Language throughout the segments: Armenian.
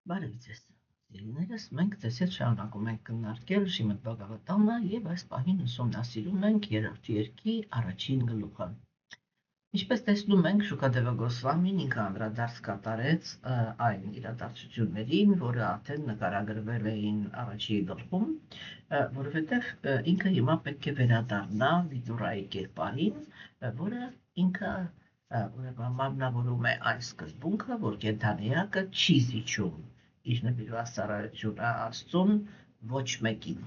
Բարև ձեզ, սիրելիներս, մենք ձեզ հետ շարունակում ենք քննարկել Շիմոն Բաղավատամը եւ այս պահին ուսումնասիրում ենք երրորդ երկի առաջին գլուխը։ Ինչպես տեսնում ենք, Շուկադևը Գոսվամին ինքը անդրադարձ կատարեց այն իրադարձություններին, որը արդեն նկարագրվել էին առաջի գլխում, որովհետև ինքը հիմա պետք է վերադառնա Վիդուրայի կերպարին, որը ինքը մարմնավորում է այն սկզբունքը, որ կենդանիակը չի զիջում իր նվիրված ծառայությունը Աստծուն ոչ մեկին։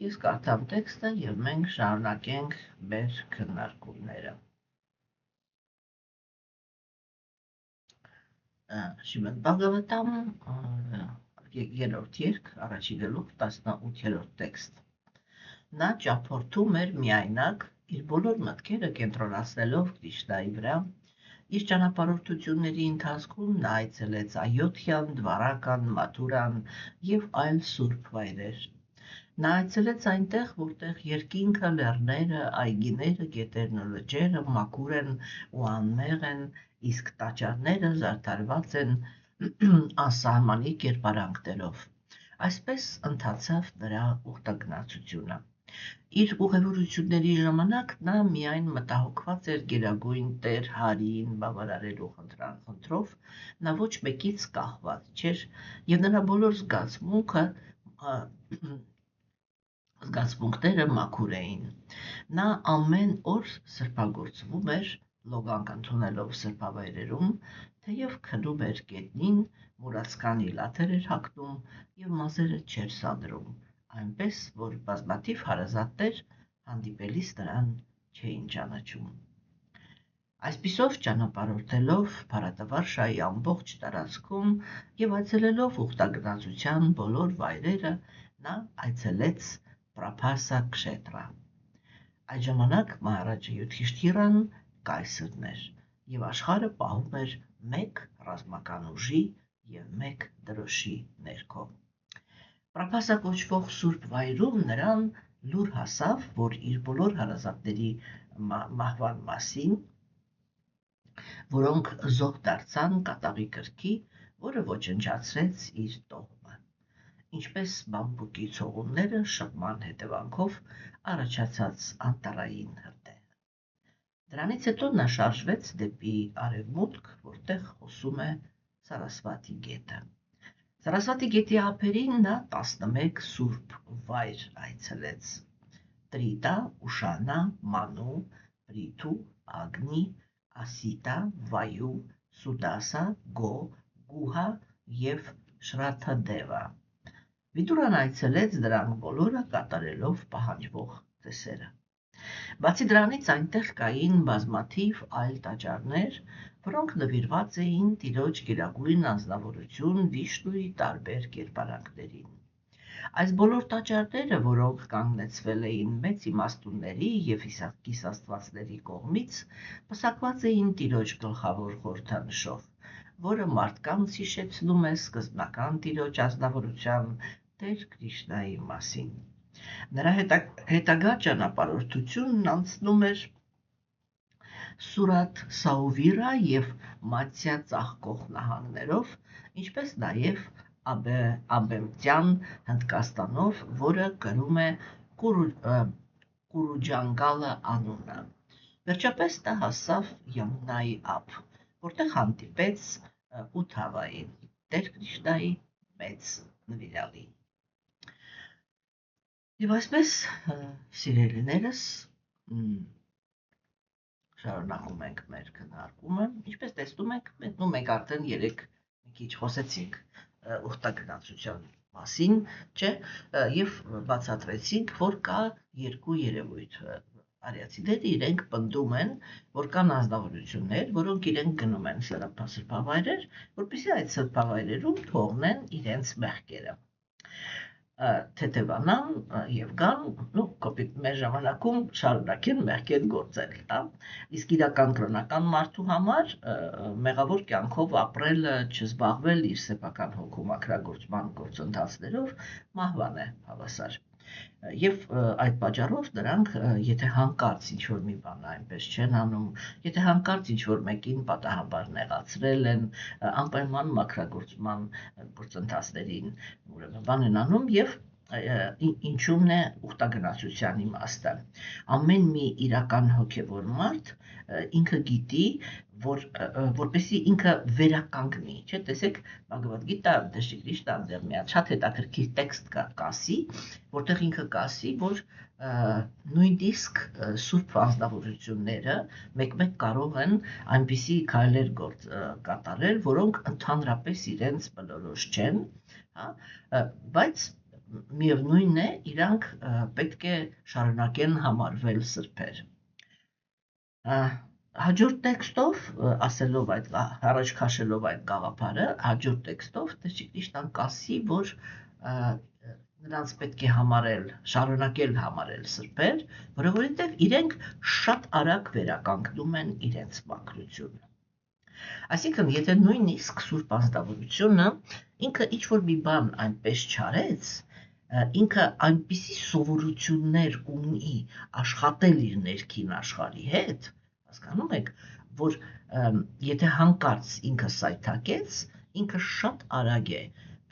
Ես կարդամ տեքստը եւ մենք շարունակենք մեր քննարկումները։ Շիմոն Բաղավատամ, երրորդ երգ, առաջին գլուխ, 18-րդ տեքստ։ Նա ճամփորդում էր միայնակ, իր բոլոր մտքերը կենտրոնացնելով Քրիշնայի վրա, իր ճանապարհորդությունների ընթացքում նա այցելեց Այոթյան, Դվարական, Մաթուրան եւ այլ սուրբ վայրեր։ Նա այցելեց այնտեղ, որտեղ երկինքը, լեռները, այգիները, գետերն ու լճերը մաքուր են ու անմեղ են, իսկ տաճարները զարդարված են անսահմանի կերպարանքներով։ Այսպես ընթացավ նրա ուխտագնացությունը։ Իր ուղևորությունների ժամանակ նա միայն մտահոգված էր գերագույն Տեր Հարիին բավարարելու խնդրով, նա ոչ մեկից կախված չէր եւ նրա բոլոր զգացմունքները մաքուր էին։ Նա ամեն օր սրբագործվում էր, լոգանք ընդունելով սրբավայրերում, թեև քնում էր գետնին, մուրացկանի լաթեր էր հագնում եւ մազերը չէր սադրում, այնպես որ բազմաթիվ հարազատներ հանդիպելիս նրան չէին ճանաչում։ Այսպիսով ճանապարհորդելով Փարատավարշայի ամբողջ տարածքում եւ այցելելով ուխտագնացության բոլոր վայրերը, նա այցելեց Պրափասա Քշետրա։ Այդ ժամանակ Մահարաջա Յուդհիշթիրան կայսրն էր եւ աշխարհը պահում էր մեկ ռազմական ուժի եւ մեկ դրոշի ներքո։ Պրափասա կոչվող սուրբ վայրում նրան լուր հասավ, որ իր բոլոր հարազատների մահվան մասին, որոնք զոհ դարձան կատաղի կրքի, որը ոչնչացրեց իր տոհմը, ինչպես բամբուկի ցողունները շփման հետևանքով առաջացած անտառային հրդեհը։ Դրանից հետո նա շարժվեց դեպի արևմուտք, որտեղ հոսում է Սարասվատի գետը։ Սարասվատի գետի ափերին նա 11 սուրբ վայր այցելեց. Տրիտա, Ուշանա, Մանու, Պրիթու, Ագնի, Ասիտա, Վայու, Սուդասա, Գո, Գուհա եւ Շրաթադևա։ Վիդուրան այցելեց դրանք բոլորը կատարելով պահանջվող ծեսերը։ Բացի դրանից այնտեղ կային բազմաթիվ այլ տաճարներ, որոնք նվիրված էին Տիրոջ գերագույն անձնավորություն Վիշնուի տարբեր կերպարանքներին։ Այս բոլոր տաճարները, որոնք կանգնեցվել էին մեծ իմաստունների եւ կիսաստվածների կողմից, պսակված էին Տիրոջ գլխավոր խորհրդանշով, որը մարդկանց հիշեցնում է սկզբնական Տիրոջ ազնվորության Տեր Քրիշնայի մասին։ Նրա հետագա ճանապարհորդությունն անցնում էր Սուրաթ Սաուվիրա եւ Մացիա ծաղկող նահանգներով, ինչպես նաեւ Աբեմտյան Հնդկաստանով, որը կրում է Կուրուջանգալը անունը։ Վերջապես նա հասավ Յամունայի ափ, որտեղ հանդիպեց Ութավային, Տեր Քրիշնայի մեծ նվիրալին։ Եվ այսպես, սիրելիներս, շարունակում ենք մեր քննարկումը, ինչպես տեսնում եք, մենք արդեն մի քիչ խոսեցինք ուխտագնացության մասին, չէ, եւ բացատրեցինք, որ կա երկու երևույթ։ Արիացիները իրենք պնդում են, որ կան ազնվորություններ, որոնք իրենք գնում են սրբավայրեր, որպեսզի այդ սրբավայրերում թողնեն իրենց մեղքերը։ Թեթևանան եւ գան, կոպիտ մեր ժամանակում շարունակեն մեղքեր գործել, հա։ Իսկ իրական կրոնական մարդու համար մեղավոր կյանքով ապրելը, չզբաղվել իր սեփական հոգու մաքրագործման գործընթացներով մահվան է հավասար։ Եվ այդ պատճառով նրանք, եթե հանկարծ ինչ-որ մի բան այնպես չեն անում, եթե հանկարծ ինչ-որ մեկին պատահաբար նեղացրել են, անպայման մաքրագործման գործընթացներին ուրեմն բան են անում եւ ինչումն է ուխտագնացության իմաստը։ Ամեն մի իրական հոգևոր մարդ ինքը գիտի, որպեսզի ինքը վերականգնի, չէ՞, տեսեք, Բhagavad Gita դեպի Քրիշնա դեռ մի շատ հետաքրքիր տեքստ կա կասի, որտեղ ինքը կասի, որ նույնիսկ սուրբ անձնավորությունները մեկ-մեկ կարող են այնպիսի քայլեր կատարել, որոնք ընդհանրապես իրենց բնորոշ չեն, հա, բայց միևնույնն է, իրանք պետք է շարունակեն համարվել սրբեր։ Հաջորդ տեքստով, ասելով այդ առաջ քաշելով այդ գաղափարը, հաջորդ տեքստով Տեր Քրիշնան կասի, որ նրանց պետք է շարունակել համարել սրբեր, որովհետև իրենք շատ արագ վերականգնում են իրենց մաքրությունը։ Այսինքն, եթե նույնիսկ սուրբ անձնավորությունը ինքը ինչ-որ մի բան այնպես չարեց, ինքը այնպիսի սովորություններ ունի աշխատել իր ներքին աշխարհի հետ, հասկանում եք, որ եթե հանկարծ ինքը սայթաքեց, ինքը շատ արագ է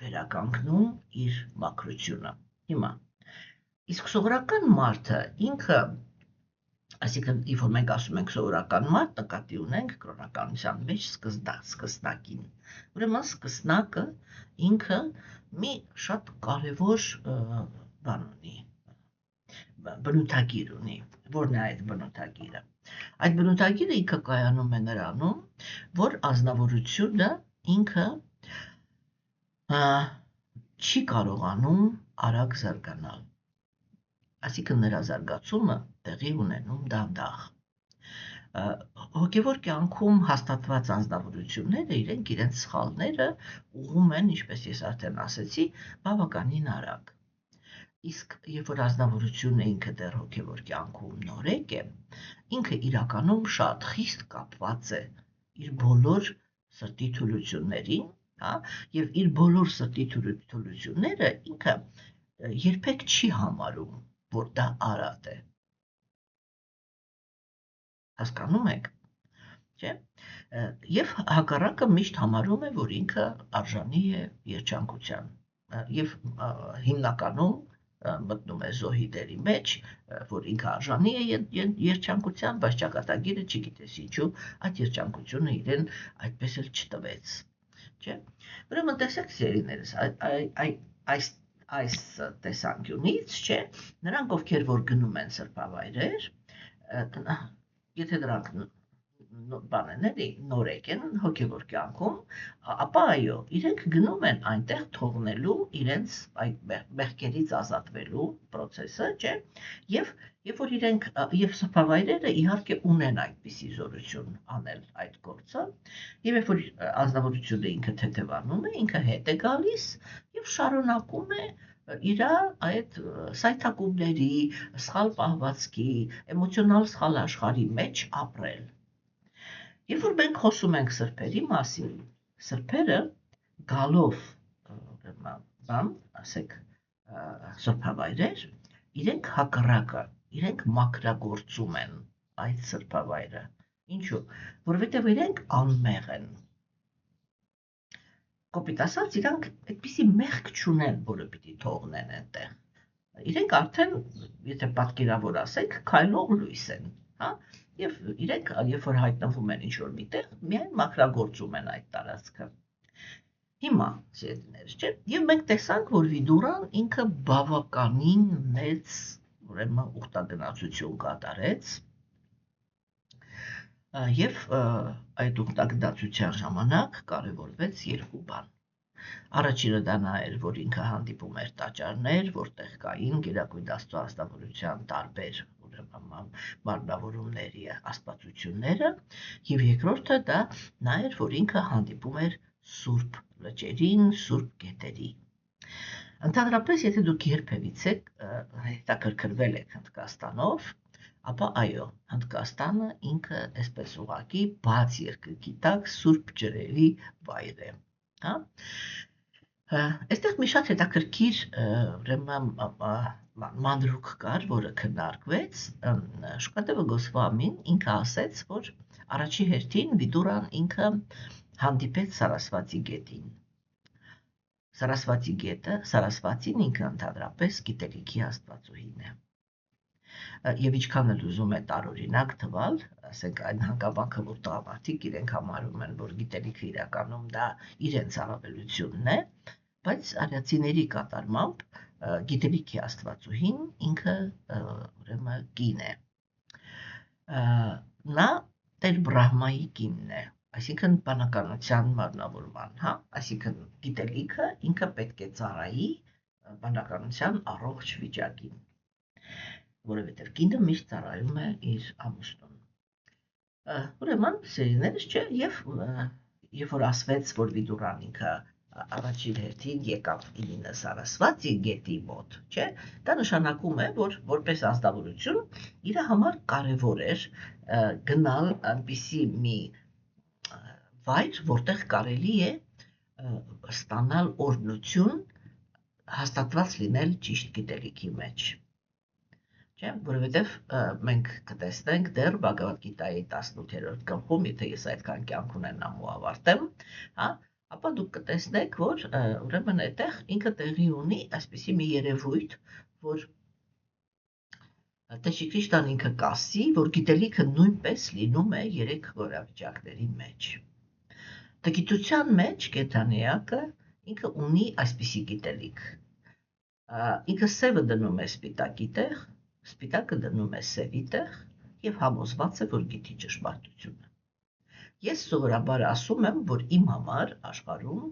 վերականգնում իր մաքրությունը։ Հիմա, իսկ սովորական մարդը ինքը, այսինքն, երբ որ մենք ասում ենք սովորական մարդ, նկատի ունենք կրոնականության մեջ սկսնակին։ Ուրեմն սկսնակը ինքը մի շատ կարևոր բան ունի, բնութագիր ունի, որն է այդ բնութագիրը։ Այդ բնութագիրը ինքը կայանում է նրանում, որ ազնվորությունը ինքը չի կարողանում արագ զարգանալ, այսինքն նրա զարգացումը տեղի ունենում դանդաղ։ Հոգևոր կյանքում հաստատված անձնավորությունները իրենց սխալները ուղղում են, ինչպես ես արդեն ասեցի, բավականին արագ։ Իսկ երբ որ ազնվորությունը ինքը դեռ հոգևոր կյանքում նորեկ է, ինքը իրականում շատ խիստ կապված է իր բոլոր սրտի թուլություններին, հա, եւ իր բոլոր սրտի թուլությունները ինքը երբեք չի համարում, որ դա արատ է։ Հասկանում եք, չէ՞։ Եվ հակառակը միշտ համարում է, որ ինքը արժանի է երջանկության։ Եվ հիմնականում մտնում է զոհիդերի մեջ, որ ինքը արժանի է երջանկության, բայց ճակատագիրը չգիտես ինչու այդ երջանկությունը իրեն այդպես էլ չտվեց, չէ՞։ Ուրեմն տեսեք սիրելիներս, այս տեսանկյունից, չէ, նրանք ովքեր որ գնում են սրբավայրեր, եթե դրանք բան են էլի նորեկ են հոգևոր կյանքում, ապա այո, իրենք գնում են այնտեղ թողնելու իրենց այդ մեղքերից ազատվելու process-ը, չէ, եւ երբ որ իրենք եւ սրբավայրերը իհարկե ունեն այդպիսի զորություն անել այդ գործը, եւ երբ որ ազնվորությունը ինքը թեթևանում է, ինքը հետ է գալիս եւ շարունակում է իր այդ սայթակումների, սխալ պահվածքի, էմոցիոնալ սխալ աշխարհի մեջ ապրել։ Երբ որ մենք խոսում ենք սրբերի մասին, սրբերը գալով բան, ասեք, սրբավայրեր, իրենք հակառակը, իրենք մաքրագործում են այդ սրբավայրը։ Ինչու՞, որովհետև իրենք անմեղ են։ Կոպիտ ասած, իրանք այդպիսի մեղք չունեն, որը պիտի թողնեն այնտեղ։ Իրենք արդեն, եթե պատկերավոր ասենք, քայլող լույս են, հա, եւ իրենք, երբ որ հայտնվում են ինչ-որ միտեղ, միայն մաքրագործում են այդ տարածքը։ Հիմա, սիրելիներ, չէ՞, եւ մենք տեսանք, որ Վիդուրան ինքը բավականին մեծ, ուրեմն ուխտագնացություն կատարեց, եւ այդ ուխտագնացության ժամանակ կարևորվեց երկու բան։ Առաջինը դա նա էր, որ ինքը հանդիպում էր տաճարներ, որտեղ կային Գերագույն Աստծո աստվածության տարբեր մարմնավորումների աստվածությունները, եւ երկրորդը դա նա էր, որ ինքը հանդիպում էր սուրբ լճերին, սուրբ գետերի։ Ընդհանրապես, եթե դուք երբևիցե հետաքրքրվել եք Հնդկաստանով, ապա այո, Հնդկաստանը ինքը այսպես ուղղակի բաց երկրի տակ սուրբ ջրերի վայր է, հա։ Այստեղ մի շատ հետաքրքիր ուրեմն մանրուք կար, որը քննարկվեց, Շուկատևը Գոսվամին ինքը ասեց, որ առաջի հերթին Վիդուրան ինքը հանդիպեց Սարասվատի գետին։ Սարասվատի գետը, Սարասվատին ինքը ընդհանրապես գիտելիքի աստվածուհին է։ Եվ ինչքան էլ ուզում է տարօրինակ թվալ, ասենք այն հանգամանքը, որ տղամարդիկ իրենք համարում են, որ գիտելիքը իրականում դա իրենց առավելությունն է, բայց արիացիների կատարմամբ գիտելիքի աստվածուհին ինքը ուրեմն կին է։ Նա Տեր Բրահմայի կինն է, այսինքն բանականության մարմնավորման, այսինքն գիտելիքը ինքը պետք է ծառայի բանականության առողջ վիճակին, որովհետև կինը միշտ ծառայում է իր ամուսնուն։ Ուրեմն սերիներս չէ, երբ որ ասվեց, որ Վիդուրան ինքը առաջին հերթին եկավ ինը Սարասվատի գետի մոտ, չէ, դա նշանակում է, որ որպես ազնվորություն իր համար կարևոր էր գնալ այնպիսի մի վայր, որտեղ կարելի է ստանալ օրհնություն, հաստատված լինել ճիշտ գիտելիքի մեջ։ Չէ, որովհետև մենք կտեսնենք դեռ Բհագավադ Գիտայի 18-րդ գլխում, եթե ես այդքան կյանք ունենամ ու ավարտեմ, ապա դուք կտեսնեք, որ ուրեմն այդտեղ ինքը տեղի ունի այսպիսի մի երևույթ, որ Տեր Քրիստոսն ինքը կասի, որ գիտելիքը նույնպես լինում է 3 գորավիճակների մեջ։ Տգիտության մեջ կենդանիակը ինքը ունի այսպիսի գիտելիք։ Ինքը սևը դնում է սպիտակի տեղ, սպիտակը դնում է սևի տեղ եւ համոզված է, որ գիտի ճշմարտությունը։ Ես սովորաբար ասում եմ, որ իմ համար աշխարհում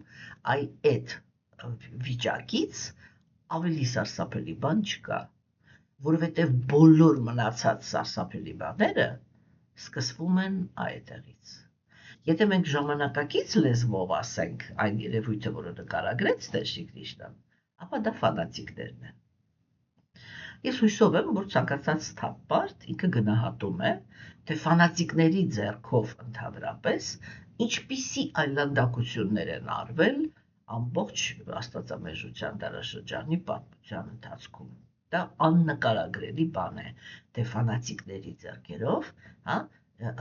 այդ վիճակից ավելի սարսափելի բան չկա, որովհետեւ բոլոր մնացած սարսափելի բաները սկսվում են այդտեղից։ Եթե մենք ժամանակակից լեզվով ասենք այն երևույթը, որը նկարագրեց Տեր Քրիստոսն, ապա դա ֆանատիկներն են։ Ես հույսով եմ, որ ցանկացած թափպարտ ինքը գնահատում է, թե ֆանատիկների ձեռքով ընդհանրապես ինչպիսի այլանդակություններ են արվել ամբողջ աստվածամեժության դարաշրջանի պատմության ընթացքում։ Դա աննկարագրելի բան է, թե ֆանատիկների ձեռքերով,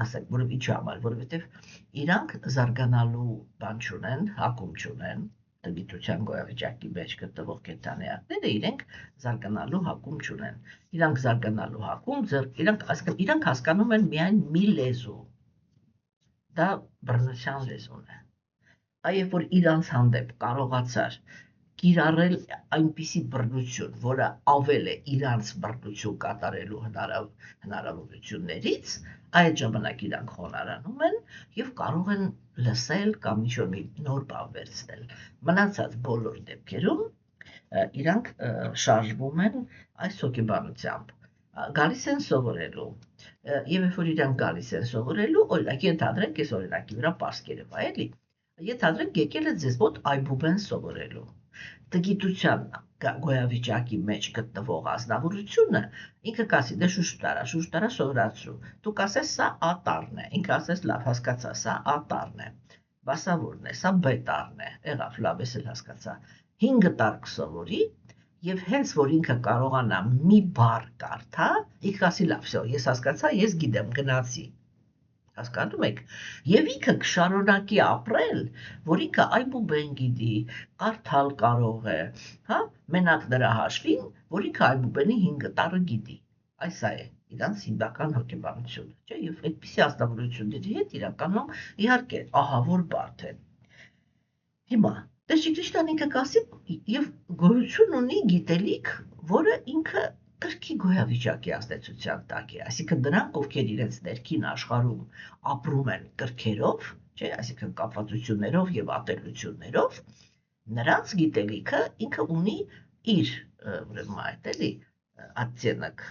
ասենք, որով ինչի համար, որովհետև իրանք զարգանալու բան չունեն, հակում չունեն, տգիտության գոյավիճակի մեջ գտնվող կենդանիները իրենք զարգանալու հակում չունեն։ Իրանք զարգանալու հակում, իրանք հասկանում են միայն մի լեզու։ Դա բռնության լեզուն է։ Այև որ իրանց հանդեպ կարողացար կիրառել այնպիսի բռնություն, որը ավել է իրանց բռնություն կատարելու հնարավորություններից, այդ ժամանակ իրանք խոնարհանում են եւ կարող են լսել կամ ինչ-որ մի նոր բան վերցնել։ Մնացած բոլոր դեպքերում իրանք շարժվում են այս հոգեբանությամբ, գալիս են սովորելու եւ երբ որ իրանք գալիս են սովորելու, օրինակ ենթադրենք, ես օրինակի վրա պարսկերով այելի, ենթադրենք եկել է ձեզ մոտ այբուբեն սովորելու։ Տգիտության գոյավիճակի մեջ գտնվող ազնվորությունը ինքը կասի, դե շուշ տարա սովորացրու։ Դու կասես սա A տառն է, ինքը ասես լավ, հասկացա, սա A տառն է։ Բասավորն է, սա B տառն է։ Եղավ, լավ, ես էլ հասկացա։ 5 տառ կսովորի եւ հենց որ ինքը կարողանա մի բառ կարդա, ինքը ասի լավ, всё, ես հասկացա, ես գիտեմ, գնացի։ Հասկանում եք, եւ ինքը կշարունակի ապրել, որ ինքը այբուբեն գիտի, կարդալ կարող է, մենակ նրա հաշվին, որ ինքը այբուբենի 5 տառը գիտի։ Այս է իրանց հիմնական հոգեբանությունը, չէ՞, եւ այդպիսի ազնվորությունների հետ իրականում իհարկե ահավոր բարդ է։ Հիմա Տեր Քրիստոսն ինքը կասի եւ գոյություն ունի գիտելիք, որը ինքը կրքի գոյավիճակի ազդեցության տակ է, այսինքն նրանք, ովքեր իրենց ներքին աշխարհում ապրում են կրքերով, չէ, այսինքն կապվածություններով եւ ատելություններով, նրանց գիտելիքը ինքը ունի իր, ուրեմն այդ էլի, ատցենակ,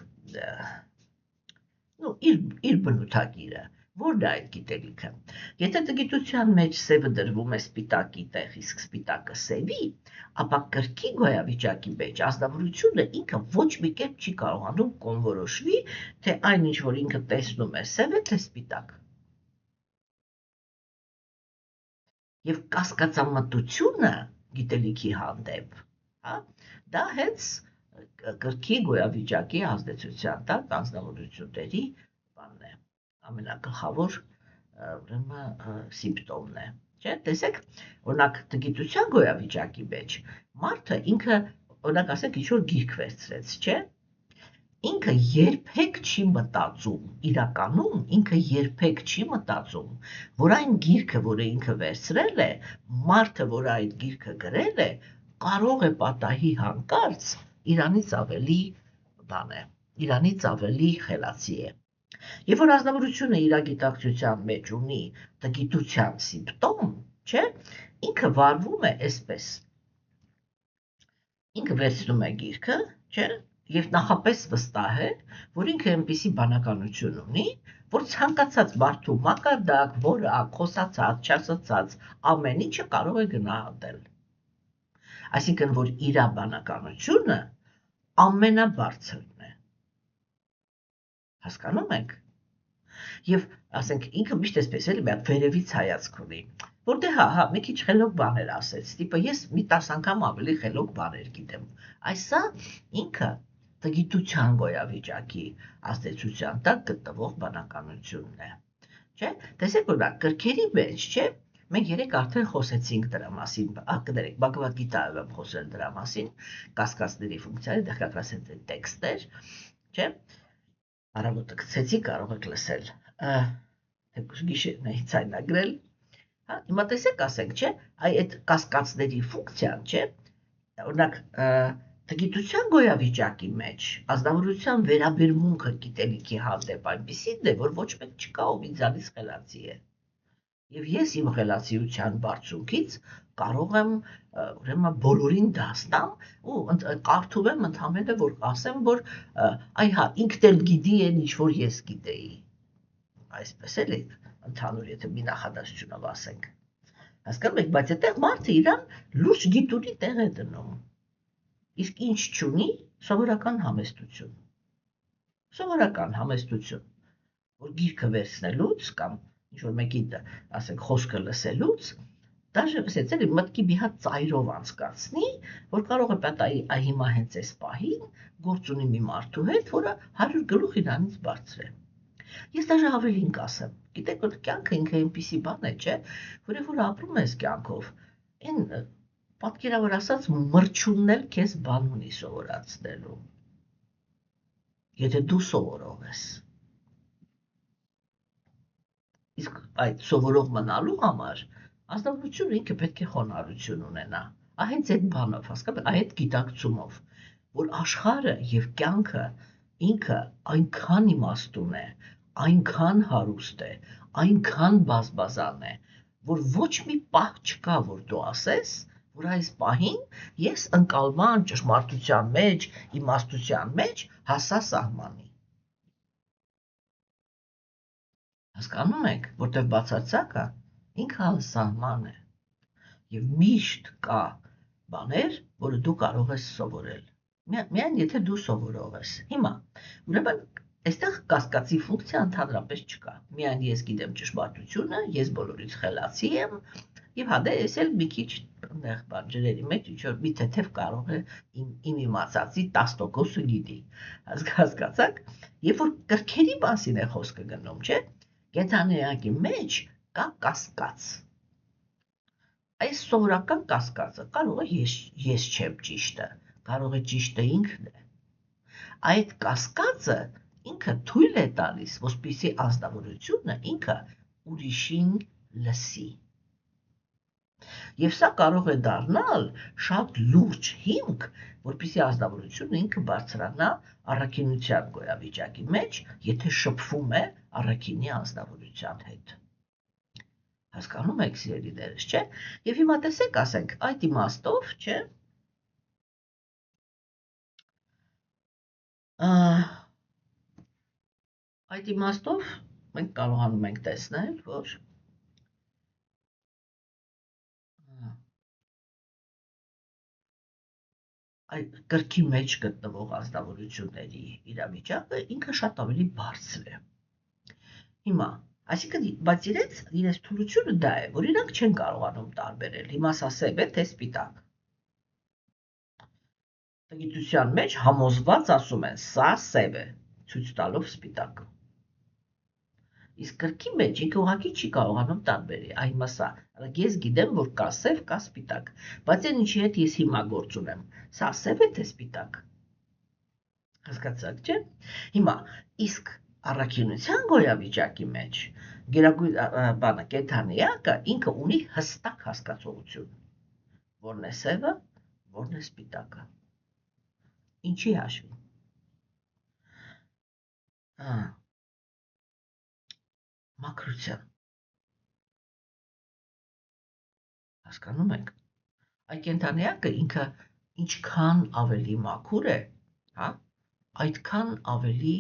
իր բնութագիրը, որն է այդ գիտելիքը։ Եթե տգիտության մեջ սևը դրվում է սպիտակի տեղ, իսկ սպիտակը սևի, ապա կրքի գոյավիճակի մեջ ազնվորությունը ինքը ոչ մի կերպ չի կարողանում կոնորոշվի, թե այն ինչ որ ինքը տեսնում է, սև է թե սպիտակ։ Եվ կասկածամտությունը գիտելիքի հանդեպ, դա հենց կրքի գոյավիճակի ազդեցության տակ անձնավորությունների բանն է, ամենագլխավոր սիմպտոմն է, չէ՞, տեսեք, օրինակ տգիտության գոյավիճակի մեջ մարդը ինքը, օրինակ ասենք, ինչ-որ գիրք վերցրեց, չէ՞, ինքը երբեք չի մտածում, իրականում ինքը երբեք չի մտածում, որ այն գիրքը, որը ինքը վերցրել է, մարդը, որ այդ գիրքը գրել է, կարող է պատահի հանկարծ իրանից ավելի բան է, իրանից ավելի խելացի է։ Երբ որ ազնվորությունը իր գիտակցության մեջ ունի տգիտության սիմպտոմ, չէ, ինքը վարվում է այսպես։ Ինքը վերցնում է գիրքը, չէ, եւ նախապես վստահ է, որ ինքը այնպիսի բանականություն ունի, որ ցանկացած մարդու մակարդակ, որակ, խոսացած, չասացած, ամեն ինչը կարող է գնահատել։ Այսինքն, որ իր բանականությունը ամենաբարձրն է։ Հասկանում եք։ Եվ ասենք ինքը միշտ էսպես էլի մի հատ վերևից հայացք ունի, որ դե հա, մի քիչ խելոք բաներ ասեց, տիպը ես մի 10 անգամ ավելի խելոք բաներ գիտեմ։ Այսա ինքը տգիտության գոյավիճակի ազդեցության տակ գտնվող բանականությունն է։ Չէ՞։ Տեսեք, որ կրքերի մեջ, չէ՞, մենք երեք արդեն խոսեցինք դրա մասին, կներեք, Բhagavad Gita-ով եմ խոսել դրա մասին, կասկածների ֆունկցիայի, դա հակրած է տեքստեր, չէ՞։ Առավոտը գցեցի, կարող եք լսել, թեկուզ գիշերն է ցայնագրել, հա, հիմա տեսեք, ասենք, չէ, այդ կասկածների ֆունկցիան, չէ, օրինակ տգիտության գոյավիճակի մեջ ազնվորության վերաբերմունքը գիտելիքի հանդեպ այնպիսին է, որ ոչ մեկ չկա, ով ինձանից խելացի է։ Եվ ես իմ խելացիության բարձունքից կարող եմ ուրեմն բոլորին դասնամ ու կարդում եմ ընդհանրապես որ ասեմ, որ այ հա, ինքն էլ գիտի այն ինչ որ ես գիտեի։ Այսպես էլի, ընդհանուր եթե մի նախադասությունով ասենք։ Հասկանում եք, բայց այդտեղ մարդը իրան լուրջ գիտունի տեղ է դնում։ Իսկ ինչ չունի, սովորական համեստություն։ Սովորական համեստություն, որ գիրքը վերցնելուց կամ ինչ-որ մեկի, ասենք, խոսքը լսելուց, դաժե ասեց էլի մտքի մի հատ ծայրով անցկացնի, որ կարող է պատահի այ հիմա հենց այս պահին գործ ունի մի մարդու հետ, որը 100 գլուխ իրանից բարձր է։ Ես դաժե ավելին կասեմ, գիտեք, որ կյանքը ինքը այնպիսի բան է, չէ, որ որ ապրում ես կյանքով, այն պատկերավոր ասած մրջունն էլ քեզ բան ունի սովորացնելու։ Եթե դու սովորող ես։ Իսկ այդ սովորող մնալու համար ազնվորությունը ինքը պետք է խոնարհություն ունենա։ Հենց այդ բանով, հասկանում եք, այդ գիտակցումով, որ աշխարհը եւ կյանքը ինքը այնքան իմաստուն է, այնքան հարուստ է, այնքան բազմազան է, որ ոչ մի պահ չկա, որ դու ասես, որ այս պահին ես ընկալման ճշմարտության մեջ, իմաստության մեջ հասա սահմանի։ Հասկանում եք, որտեղ բացարձակը ինքը անսահման է եւ միշտ կա բաներ, որը դու կարող ես սովորել։ Միայն եթե դու սովորող ես։ Հիմա, ուրեմն, այստեղ կասկածի ֆունկցիա ընդհանրապես չկա։ Միայն ես գիտեմ ճշմարտությունը, ես բոլորից խելացի եմ, եւ հա դե ես էլ մի քիչ նեղ բան ջրերի մեջ ինչ-որ մի թեթև կարող է իմ իմացածի 10%-ը գիտի։ Հասկացաք, երբ որ կրքերի մասին է խոսքը գնում, չէ՞։ Կենթանիակի մեջ կա կասկած։ Այս սովորական կասկածը կարող է ես չեմ ճիշտը, կարող է ճիշտը ինքն է։ Այդ կասկածը ինքը թույլ է տալիս, որպեսզի ազնվորությունը ինքը ուրիշին լսի։ Եվ սա կարող է դառնալ շատ լուրջ հիմք, որպեսզի ազնվորությունը ինքը բարձրանա առաքինության գոյավիճակի մեջ, եթե շփվում է առաքինի ազնվորության հետ։ Հասկանում եք, սիրելիներս, չէ՞։ Եվ հիմա տեսեք, ասենք, այդ իմաստով, չէ՞։ Այդ իմաստով մենք կարողանում ենք տեսնել, որ այդ կրքի մեջ գտնվող ազնվորությունների իրավիճակը ինքը շատ ավելի բարձր է։ Հիմա, այսինքն, բայց իրենց թուլությունը դա է, որ իրանք չեն կարողանում տարբերել, հիմա սա սև է, թե սպիտակ։ Տգիտության մեջ համոզված ասում են, սա սև է, ցույց տալով սպիտակը։ Իսկ գրքի մեջ ինքը ուղղակի չի կարողանում տարբերի, այ հիմա սա, ես գիտեմ, որ կա սև, կա սպիտակ, բայց այն ինչի հետ ես հիմա գործ ունեմ, սա սև է թե սպիտակ։ Հասկացաք, չէ՞։ Հիմա իսկ առաքինության գոյավիճակի մեջ գերագույն կենդանիակը ինքը ունի հստակ հասկացողություն, որն է սևը, որն է սպիտակը։ Ինչի հաշվին։ Մաքրության։ Հասկանում եք։ Այդ կենդանիակը ինքը ինչքան ավելի մաքուր է, հա, այդքան ավելի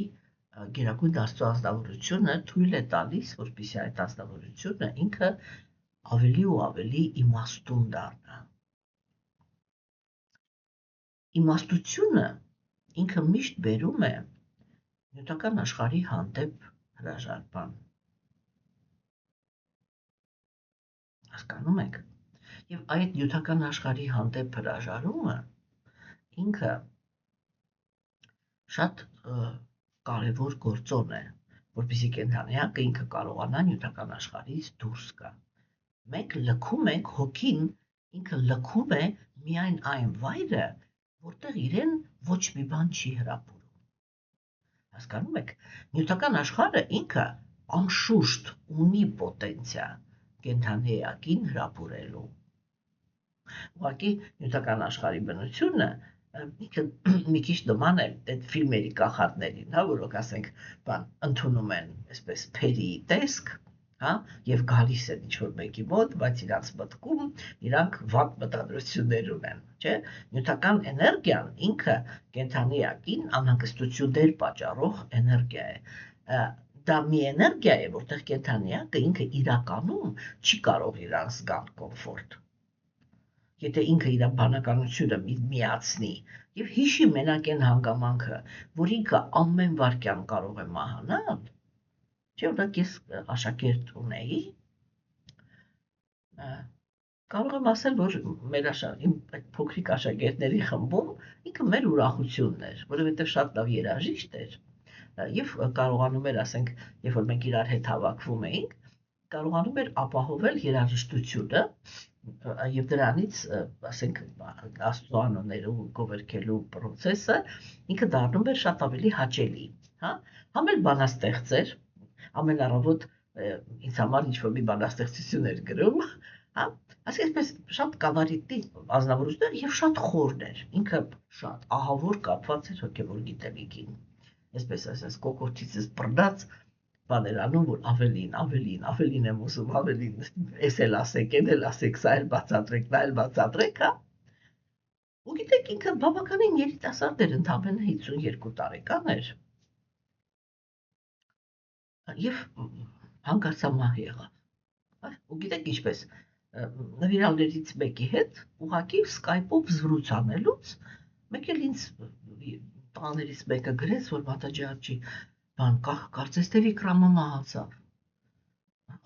գերագույն Աստծո ազնվորությունը թույլ է տալիս, որպեսզի այդ ազնվորությունը ինքը ավելի ու ավելի իմաստուն դառնա։ Իմաստությունը ինքը միշտ բերում է նյութական աշխարհի հանդեպ հրաժարման։ Հասկանում եք։ Եվ այդ նյութական աշխարհի հանդեպ հրաժարումը ինքը շատ կարևոր գործոն է, որպեսզի կենդանիակը ինքը կարողանա նյութական աշխարհից դուրս գա։ Մենք լքում ենք հոգին, ինքը լքում է միայն այն վայրը, որտեղ իրեն ոչ մի բան չի հրապուրում։ Հասկանում եք, նյութական աշխարհը ինքը անշուշտ ունի պոտենցիալ կենդանիակին հրապուրելու։ Ուղղակի նյութական աշխարհի բնությունը ինքը մի քիչ նման է այդ ֆիլմերի կախարդներին, հա, որոնք ասենք, բան ընդունում են այսպես փերի տեսք, հա, եւ գալիս են ինչ-որ մեկի մոտ, բայց իրանց մտքում իրանք վատ մտադրություններ ունեն, չէ՞։ Նյութական էներգիան ինքը կենդանիակին անհանգստություններ պատճառող էներգիա է։ Դա մի էներգիա է, որտեղ կենդանիակը ինքը իրականում չի կարող իրան զգալ կոմֆորտ։ Եթե ինքը իր բանականությունը միացնի եւ հիշի մենակ այն հանգամանքը, որ ինքը ամեն վարքյան կարող է մահանալ, չէ՞ օրինակ ես աշակերտ ունեի, կարող եմ ասել, որ մեր իմ այդ փոքրիկ աշակերտների խմբում ինքը մեր ուրախությունն էր, որովհետեւ շատ լավ երաժիշտ էր եւ կարողանում էր, ասենք, երբ որ մենք իրար հետ հավաքվում էինք, կարողանում էր ապահովել երաժշտությունը եւ դրանից, ասենք, Աստծո անուններով գովերքելու process-ը ինքը դառնում էր շատ ավելի հաճելի, հա։ Համ էլ բանաստեղծ էր, ամեն առավոտ ինձ համար ինչ-որ մի բանաստեղծություն էր գրում, հա։ Այսպես շատ կավարիտի ազնվորություն էր եւ շատ խորն էր, ինքը շատ ահավոր կապված էր հոգեվոր գիտելիքին, այսպես ասած, կոկորդիցս բռնած բաներ անում, որ ավելին եմ ուզում, ավելին, էս էլ ասեք, էն էլ ասեք, սա էլ բացատրեք, դա էլ բացատրեք, հա։ Ու գիտեք, ինքը բավականին երիտասարդ էր, ընդամենը 52 տարեկան էր։ Եվ հանկարծամահ եղավ։ Ու գիտեք ինչպես, նվիրալներից մեկի հետ ուղղակի Skype-ով զրույց անելուց, մեկ էլ ինձ տղաներից մեկը գրեց, որ Մատաջարջի բան կարծես թե Վիկրամը մահացավ։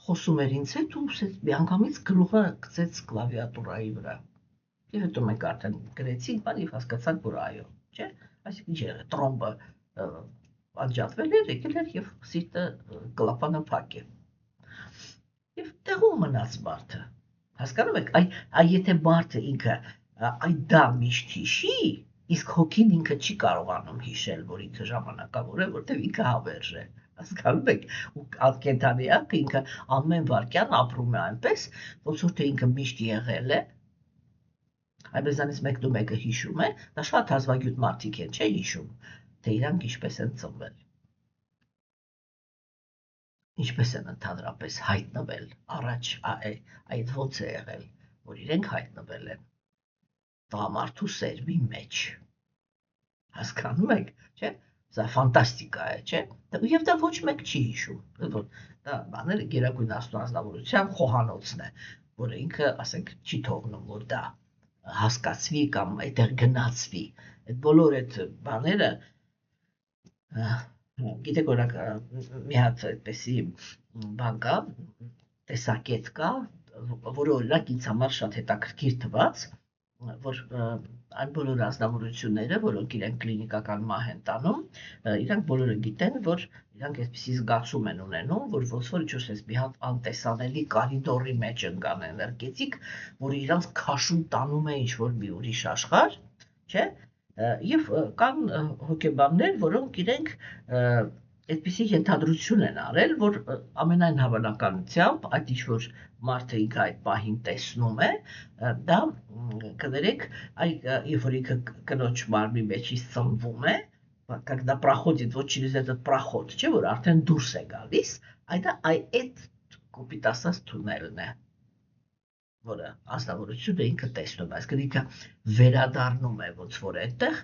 Խոսում էր ինձ հետ ու միանգամից գլուխը գցեց կլավիատուրայի վրա։ Եվ հետո մենք արդեն գրեցինք, բան եւ հասկացանք, որ այո, չէ՞։ Այսինքն ինչ եղել, տրոմբը անջատվել էր, եկել էր եւ սիրտը կլապանը փակ է։ Եվ տեղում մնաց մարդը։ Հասկանում եք, այ եթե մարդը ինքը այդ դա միշտ հիշի, իսկ հոգին ինքը չի կարողանում հիշել, որ ինքը ժամանակավոր է, որտեղ ինքը հավերժ է։ Հասկանում եք, ու կենդանիակը ինքը ամեն վարքյան ապրում է այնպես, ոնց որ թե ինքը միշտ եղել է։ Այբեզանից մեկն ու մեկը հիշում է, դա շատ հազվագյուտ մարդիկ են, չէ՞ հիշում, թե իրանք ինչպես են ծնվել։ Ինչպես են ընդհանրապես հայտնվել առաջ, այդ ոնց է եղել, որ իրենք հայտնվել են տղամարդու սերմի մեջ։ Հասկանում եք, չէ՞։ Սա ֆանտաստիկա է, չէ՞։ Եվ դա ոչ մեկ չի հիշում։ Դա բաները գերագույն Աստծո ազնվորության խոհանոցն է, որը ինքը, ասենք, չի թողնում, որ դա հասկացվի կամ այդտեղ գնացվի։ Այդ բոլոր այդ բաները, գիտեք, օրինակ մի հատ այդպեսի բան կա, տեսակետ կա, որը օրինակ ինձ համար շատ հետաքրքիր թվաց, որ այն բոլոր ազնվորությունները, որոնք իրենք կլինիկական մահ են տանում, իրանք բոլորը գիտեն, որ իրանք այսպիսի զգացում են ունենում, որ ոնց որ ինչ-որ մի հատ անտեսանելի կարիդորի մեջ ընկան էներգետիկ, որը իրանք քաշում տանում է ինչ-որ մի ուրիշ աշխարհ, չէ՞։ Եվ կան հոգեբաններ, որոնք իրենք այդպիսի ենթադրություն են արել, որ ամենայն հավանականությամբ այդ ինչ-որ մարդը ինքը այդ պահին տեսնում է, դա կներեք, երբ որ ինքը կնոջ մարմնի մեջից ծնվում է, когда проходит вот через этот проход, չէ՞ որ արդեն դուրս է գալիս, այդ կոպիտ ասած թունելն է, որը ազնվորությունը ինքը տեսնում է, այսինքն ինքը վերադառնում է ոնց որ այդտեղ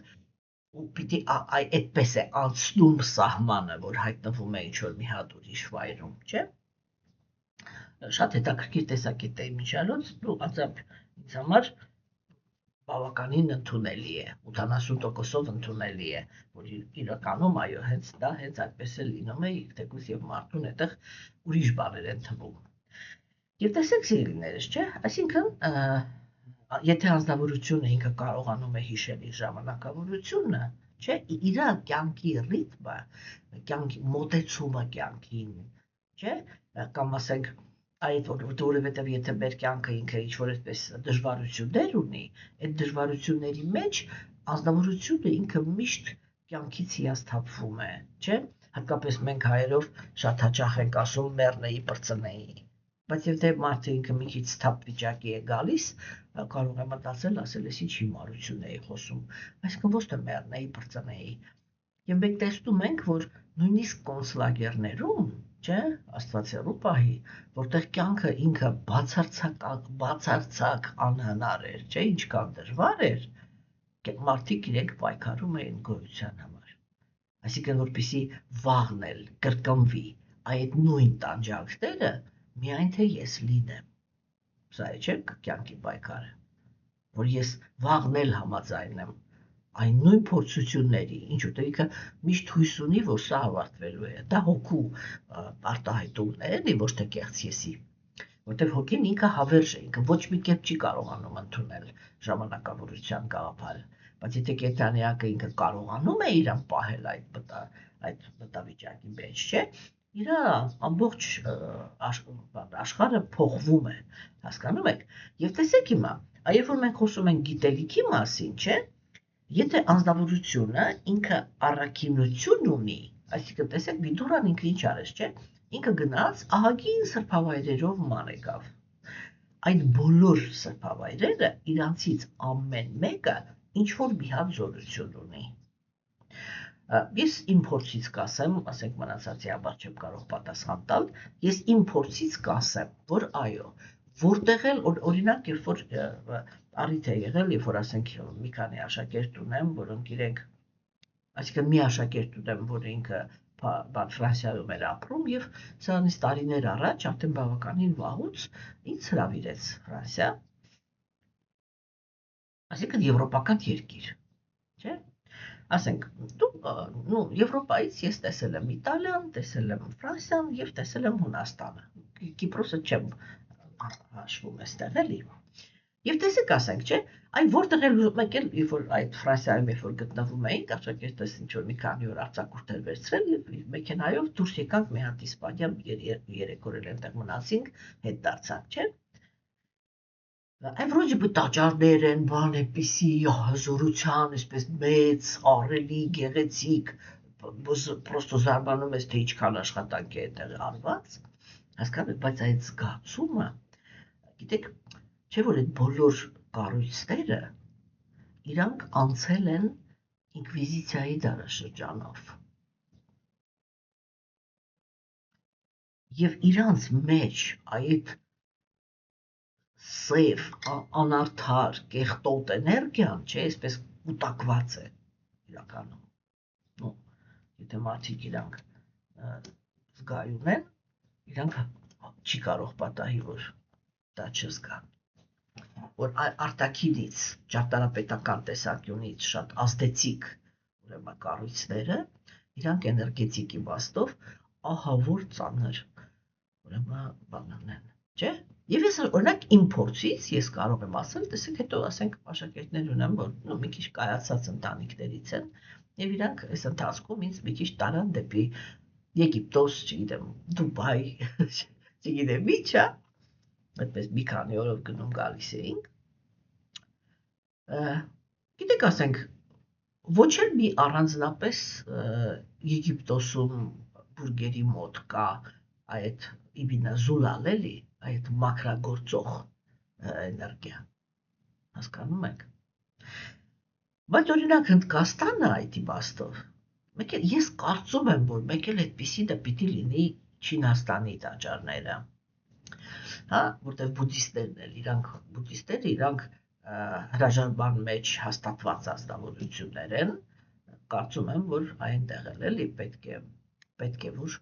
ու պիտի այդպես է անցնում սահմանը, որ հայտնվում է ինչ-որ մի հատ ուրիշ վայրում, չէ՞։ Շատ հետաքրքիր տեսակետ է իմիջիալոց, ու անձամբ ինձ համար բավականին ընդունելի է, 80%-ով ընդունելի է, որ իրականում այո, դա հենց այդպես է լինում է, թեկուզ եւ մարդուն այդտեղ ուրիշ բաներ են թվում։ Եվ տեսեք սիրելիներս, չէ՞, այսինքն եթե անձնավորությունը ինքը կարողանում է հիշել իր ժամանակավորությունը, չէ, իր կյանքի ռիթմը, կյանքի մոտեցումը կյանքին, չէ, կամ ասենք այդ որովհետև եթե մեր կյանքը ինքը ինչ-որ այսպես դժվարություններ ունի, այդ դժվարությունների մեջ անձնավորությունը ինքը միշտ կյանքից հիասթափվում է, չէ, հատկապես մենք հայերով շատ հաճախ ենք ասում մեռնեի պրծնեի, բայց եթե մարդը ինքը մի քիչ թափ վիճակի է գալիս, կարող է մտածել, ասել ես ինչ հիմարություն էի խոսում, այսինքն ոչ թե մեռնեի պրծնեի։ Եվ մենք տեսնում ենք, որ նույնիսկ կոնցլագերներում, չէ, Աստվածերու պահի, որտեղ կյանքը ինքը բացարձակ անհնար էր, չէ, ինչքան դժվար էր, մարդիկ իրենք պայքարում էին գոյության համար։ Այսինքն որպեսզի վաղն էլ կրկնվի այդ նույն տանջանքները, միայն թե ես լինեմ։ Սա է չէ կյանքի պայքարը, որ ես վաղն էլ համաձայնեմ այն նույն փորձությունների, ինչ որ ինքը միշտ հույս ունի, որ սա ավարտվելու է։ Դա հոգու արտահայտումն է, էլի ոչ թե կեղծ եսի, որտեղ հոգին ինքը հավերժ է, ինքը ոչ մի կերպ չի կարողանում ընդունել ժամանակավորության գաղափարը, բայց եթե կենդանիակը ինքը կարողանում է իրան պահել այդ մտավիճակի մեջ, չէ, իր ամբողջ աշխարհը փոխվում է, հասկանում եք։ Եվ տեսեք հիմա, երբ որ մենք խոսում ենք գիտելիքի մասին, չէ, եթե անձնավորությունը ինքը առաքինություն ունի, այսինքն տեսեք Վիդուրան ինքը ինչ արեց, չէ, ինքը գնաց ահագին սրբավայրերով ման եկավ։ Այդ բոլոր սրբավայրերը իրանցից ամեն մեկը ինչ որ մի հատ զորություն ունի։ Ես իմ փորձից կասեմ, ասենք մնացածի համար չեմ կարող պատասխան տալ, ես իմ փորձից կասեմ, որ այո, որտեղ էլ օրինակ երբ որ առիթ է եղել, երբ որ ասենք մի քանի աշակերտ ունեմ, որոնք իրենք, այսինքն մի աշակերտ ունեմ, որ ինքը Ֆրանսիայում էր ապրում եւ սրանից տարիներ առաջ արդեն բավականին վաղուց ինձ հրավիրեց Ֆրանսիա, այսինքն եվրոպական երկիր, չէ՞։ Ասենք, դու Եվրոպայից ես տեսել եմ Իտալիան, տեսել եմ Ֆրանսիան եւ տեսել եմ Հունաստանը։ Կիպրոսը չեմ հաշվում այստեղ էլի։ Եվ տեսեք, ասենք, չէ, այ որտեղ էլ մեկ էլ երբ որ այդ Ֆրանսիայում երբ որ գտնվում էինք, աշակերտս ինչ որ մի քանի օր արձակուրդ էր վերցրել եւ մեքենայով դուրս եկանք մի հատ Իսպանիա, 3 օր էլ այնտեղ մնացինք, հետ դարձանք, չէ։ Այն վրոջի տաճարներ են, բան էպիսի հզորության, այսպես մեծ, ահռելի, գեղեցիկ, պրոստո զարմանում ես, թե ինչքան աշխատանք է այդտեղ արված, հասկանում եք, բայց այդ զգացումը, գիտեք, չէ՞ որ այդ բոլոր կառույցները իրանք անցել են ինկվիզիցիայի դարաշրջանով։ Եվ իրանց մեջ այդ սև, անարդար, կեղտոտ էներգիան, չէ, այսպես կուտակված է իրականում։ Եթե մարդիկ իրանք զգայուն են, իրանք չի կարող պատահի, որ դա չզգան։ Որ արտաքինից, ճարտարապետական տեսանկյունից շատ ազդեցիկ ուրեմն կառույցները, իրանք էներգետիկ իմաստով ահավոր ծանր ուրեմն բանն են, չէ՞։ Եվ ես օրինակ իմ փորձից ես կարող եմ ասել, տեսեք, հետո ասենք աշակերտներ ունեմ, որ մի քիչ կայացած ընտանիքներից են, եւ իրանք այս ընթացքում ինձ մի քիչ տարան դեպի Եգիպտոս, չգիտեմ, Դուբայ, չգիտեմ ինչա, այդպես մի քանի օրով գնում գալիս էինք։ Գիտեք, ասենք, ոչ էլ մի առանձնապես Եգիպտոսում բուրգերի մոտ կա այդ Իբինա Զուլալ էլի, այդ մակրագործող էներգիա, հասկանում եք։ Բայց օրինակ Հնդկաստանը այդ իմաստով, ես կարծում եմ, որ մեկ էլ այդպիսի դա պիտի լինի Չինաստանի տաճարները, հա, որտեղ բուդդիստները իրանք հրաժարման մեջ հաստատված ազնվորություններ են, կարծում եմ, որ այնտեղ էլի պետք է որ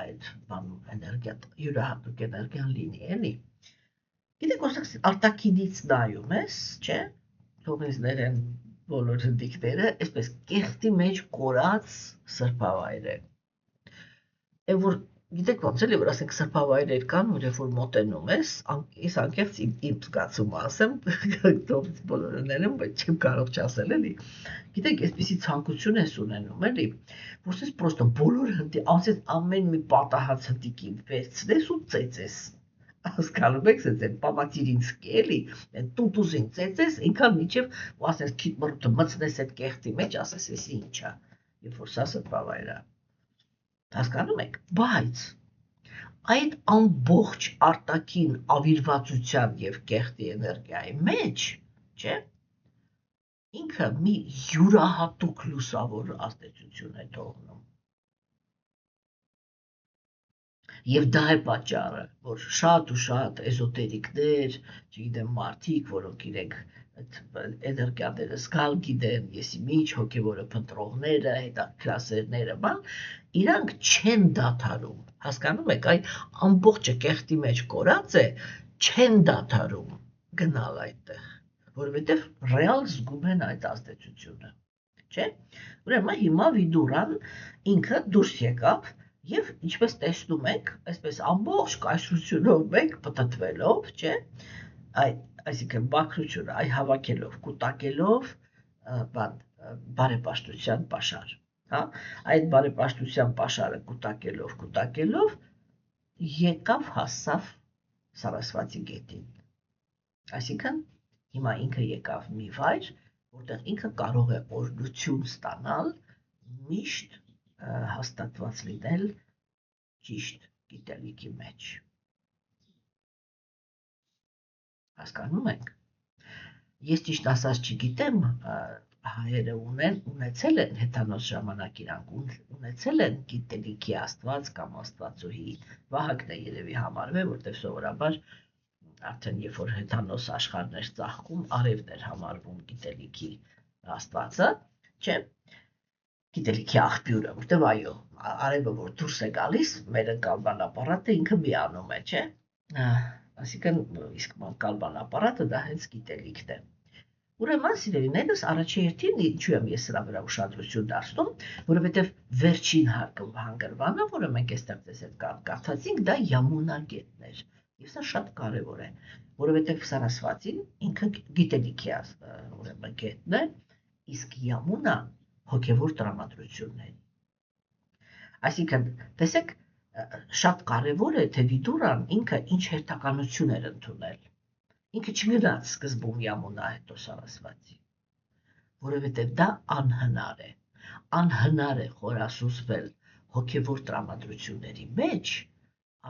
այդ բանում էներգիա, յուրահատուկ էներգիան լինի, էլի։ Գիտեք, օրինակ արտաքինից նայում ես, չէ, թողնիզներ են բոլոր հնդիկները, այսպես կեղտի մեջ կորած սրբավայր է։ Եվ որ գիտեք ոնց էլի, որ ասենք սրբավայրեր կան, որ երբ որ մոտենում ես, ես անկեղծ իմ զգացումը ասեմ, թողից բոլորը ներեմ, բայց չեմ կարող չասել էլի։ Գիտեք, այսպիսի ցանկություն ես ունենում, էլի, որ ես պրոստը բոլոր հնդի, ասես ամեն մի պատահած հնդիկին վերցնես ու ծեծես։ Հասկանում եք, ասես այն պապատիրինսկի էլի, այն տուտուզին ծեծես, ինքան միջև ու ասես քիթմռուտը մցնես այդ կեղտի մեջ, ասես էս ինչա, երբ որ սա սրբավայր է։ Հասկանում եք, բայց այդ ամբողջ արտաքին ավիրվածության եւ կեղտի էներգիայի մեջ, չէ՞, ինքը մի յուրահատուկ լուսավոր ազդեցություն է թողնում։ Եվ դա է պատճառը, որ շատ ու շատ էզոտերիկներ, չգիտեմ, մարդիկ, որոնք իրենք էներգիաները զգալ գիտեն, եսի միջ հոգևորը փնտրողները, հետաքրքրասերները, բան, իրանք չեն դադարում, հասկանում եք, այն ամբողջը կեղտի մեջ կորած է, չեն դադարում գնալ այդտեղ, որովհետև ռեալ զգում են այդ ազդեցությունը, չէ՞։ Ուրեմն հիմա Վիդուրան ինքը դուրս եկավ եւ ինչպես տեսնում եք, այսպես ամբողջ կայսրությունով մեկ պտտվելով, չէ՞, այսինքն բաքրությունը այ հավաքելով, կուտակելով, բարեպաշտության պաշար, հա, այդ բարեպաշտության պաշարը կուտակելով եկավ հասավ Սարասվատի գետին։ Այսինքն հիմա ինքը եկավ մի վայր, որտեղ ինքը կարող է օրհնություն ստանալ, միշտ հաստատված լինել ճիշտ գիտելիքի մեջ։ Հասկանում եք։ Ես ճիշտ ասած չգիտեմ, հայերը ունեցել են հեթանոս ժամանակ իրանք ունեցել են գիտելիքի աստված կամ աստվածուհի, Վահագնը երևի համարվե, որտեղ սովորաբար արդեն երբ որ հեթանոս աշխարհներ ծաղկում, արևն էր համարվում գիտելիքի աստվածը, չէ՞, գիտելիքի աղբյուրը, որտեղ այո, արևը որ դուրս է գալիս, մեր ընկալման ապարատը ինքը միանում է, չէ՞։ Այսինքն իսկ ընկալման ապարատը դա հենց գիտելիքն է։ Ուրեմն սիրելիներս, առաջերտին ինչու եմ ես սրա վրա ուշադրություն դարձնում, որովհետև վերջին հանգրվանը, որը մենք այստեղ ձեզ հետ կարդացինք, դա Յամունա գետն էր։ Եվ սա շատ կարևոր է, որովհետև Սարասվատին ինքը գիտելիքի ուրեմն գետն է, իսկ Յամունա հոգևոր տրամադրությունն է։ Այսինքն, տեսեք, շատ կարևոր է, թե Վիդուրան ինքը ինչ հերթականություն էր ընդունել։ Ինքը չգնաց սկզբում Յամունա, հետո Սարասվատի, որովհետև դա անհնար է։ Անհնար է խորասուզվել հոգևոր տրամադրությունների մեջ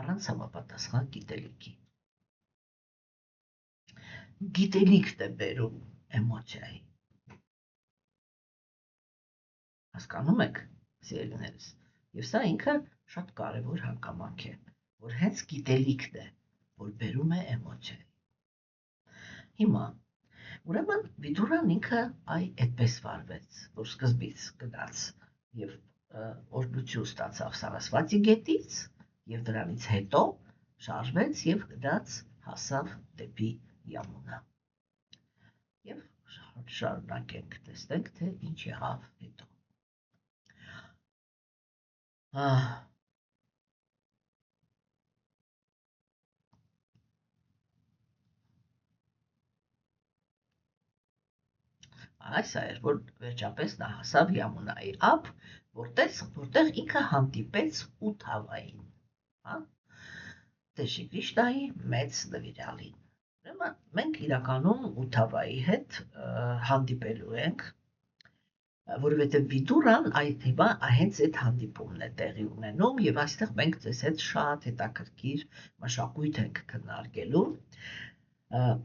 առանց համապատասխան գիտելիքի։ Գիտելիքն է բերում էմոցիայի։ Հասկանում եք, սիրելիներս։ Եվ սա ինքը շատ կարևոր հանգամանք է, որ հենց գիտելիքն է, որ բերում է էմոցիայի։ Հիմա, ուրեմն Վիդուրան ինքը այդպես վարվեց, որ սկզբից գնաց եւ օրհնություն ստացավ Սարասվատի գետից եւ դրանից հետո շարժվեց եւ գնաց հասավ դեպի Յամունա։ Եվ շարունակենք, տեսնենք, թե ինչ եղավ հետո։ Այս էր, որ վերջապես նա հասավ Յամունայի ափ, որտեղ ինքը հանդիպեց Ութավային, հա, Տեր-Շի Կրիշնայի մեծ նվիրալին։ Ուրեմն մենք իրականում Ութավայի հետ հանդիպելու ենք, որովհետև Վիդուրան հիմա հենց այդ հանդիպումն է տեղի ունենում եւ այստեղ մենք ձեզ հետ շատ հետաքրքիր մշակույթ ենք քննարկելու։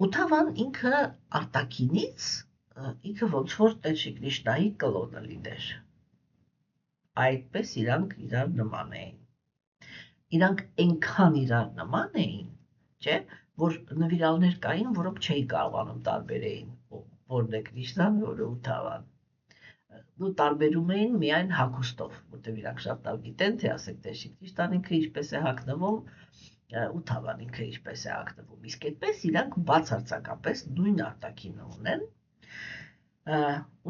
Ութավան ինքը արտաքինից ինքը ոնց որ Տեր-Շի Կրիշնայի կլոնը լիներ։ Այդպես իրանք իրար նման էին։ Իրանք այնքան իրար նման էին, չէ, որ նվիրալներ կային, որոնք չէի կարողանում տարբերեին, որն է Կրիշնան, որը Ութավան։ Ու տարբերում էին միայն հագուստով, որտեղ իրանք շատ լավ գիտեն, թե ասեք Տեր-Շի Կրիշնան ինքը ինչպես է հագնվում, Ութավան ինքը ինչպես է հագնվում։ Իսկ այդպես իրանք բացարձակապես նույն արտաքինը ունեն։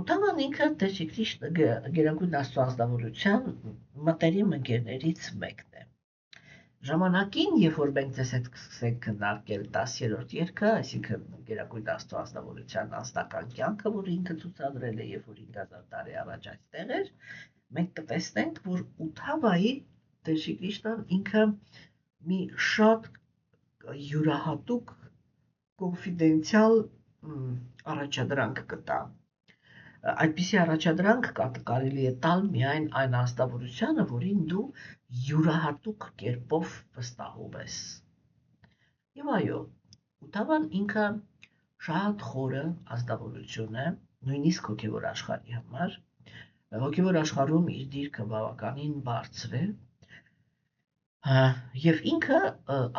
Ութավան ինքը Տեր-Շի Կրիշնա Գերագույն Աստծո ազնվորության մտերիմ ընկերներից մեկն է։ Ժամանակին, երբ որ մենք ձեզ հետ սկսենք քննարկել 10-րդ երգը, այսինքն Գերագույն Աստծո ազնվորության անձնական կյանքը, որը ինքը ցուցադրել է, երբ որ 5000 տարի առաջ այստեղ էր, մենք կտեսնենք, որ Ութավայի Տեր-Շի Կրիշնան ինքը մի շատ յուրահատուկ կոնֆիդենցիալ առաջադրանք կտա։ Այդպիսի առաջադրանք կարելի է տալ միայն այն ազնվորությանը, որին դու յուրահատուկ կերպով վստահում ես։ Եվ այո, Ութավան ինքը շատ խորը ազնվորություն է, նույնիսկ հոգևոր աշխարհի համար։ Հոգևոր աշխարհում իր դիրքը բավականին բարձր է, եւ ինքը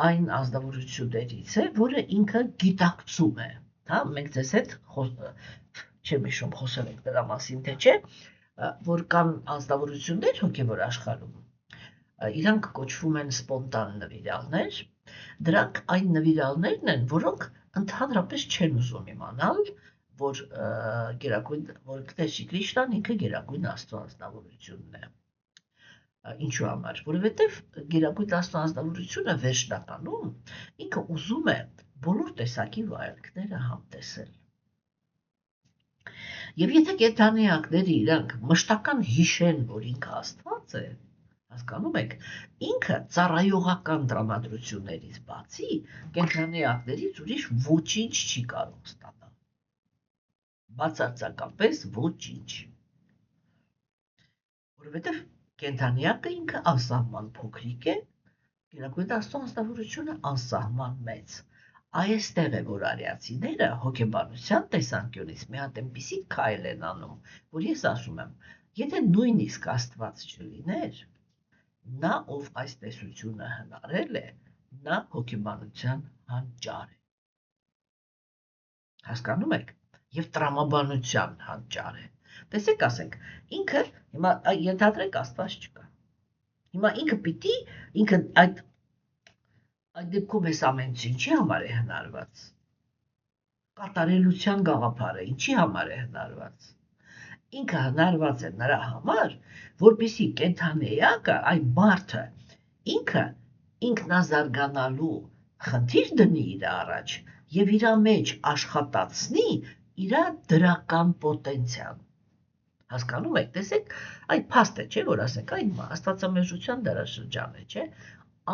այն ազնվորություններից է, որը ինքը գիտակցում է, հա, մենք ձեզ հետ չեմ հիշում խոսել ենք դրա մասին, թե չէ, որ կան ազնվորություններ հոգևոր աշխարհում, իրանք կոչվում են սպոնտան նվիրալներ, դրանք այն նվիրալներն են, որոնք ընդհանրապես չեն ուզում իմանալ, որ Տեր-Շի Կրիշնան ինքը Գերագույն Աստծո ազնվորությունն է։ Ինչու համար, որովհետև Գերագույն Աստծո ազնվորությունը վերջնականում ինքը ուզում է բոլոր տեսակի վայելքները համտեսել։ Եվ եթե կենդանիակները իրանք մշտական հիշեն, որ ինքը Աստված է, հասկանում եք, ինքը ծառայողական տրամադրություններից բացի կենդանիակներից ուրիշ ոչինչ չի կարող ստանալ։ Բացարձակապես ոչինչ։ Որովհետև կենդանիակը ինքը անսահման փոքրիկ է, Գերագույն Աստծո ազնվորությունը անսահման մեծ։ Այստեղ է, որ արիացիները հոգեբանության տեսանկյունից մի հատ այնպիսի քայլ են անում, որ ես ասում եմ, եթե նույնիսկ Աստված չլիներ, նա, ով այս տեսությունը հնարել է, նա հոգեբանության հանճար է։ Հասկանում եք, եւ տրամաբանության հանճար է։ Տեսեք, ասենք, ինքը հիմա ենթադրենք Աստված չկա։ Հիմա ինքը այդ դեպքում էս ամեն ինչի համար է հնարված։ Կատարելության գաղափարը ինչի համար է հնարված։ Ինքը հնարված է նրա համար, որպեսզի կենդանիակը, այ մարդը, ինքը ինքնազարգանալու խնդիր դնի իր առաջ եւ իր մեջ աշխատացնի իր դրական պոտենցիալ։ Հասկանում եք, տեսեք, այդ փաստ է, չէ, որ ասենք, այն աստվածամեժության դարաշրջան է, չէ,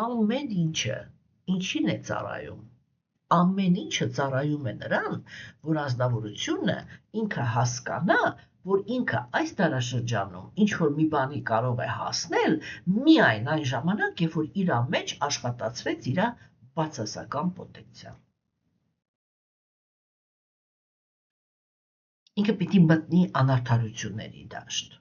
ամեն ինչը ինչին է ծառայում։ Ամեն ինչը ծառայում է նրան, որ ազնվորությունը ինքը հասկանա, որ ինքը այս դարաշրջանում ինչ որ մի բանի կարող է հասնել միայն այն ժամանակ, երբ որ իր մեջ աշխատացվեց իր բացասական պոտենցիալ։ Ինքը պիտի մտնի անարդարությունների դաշտ։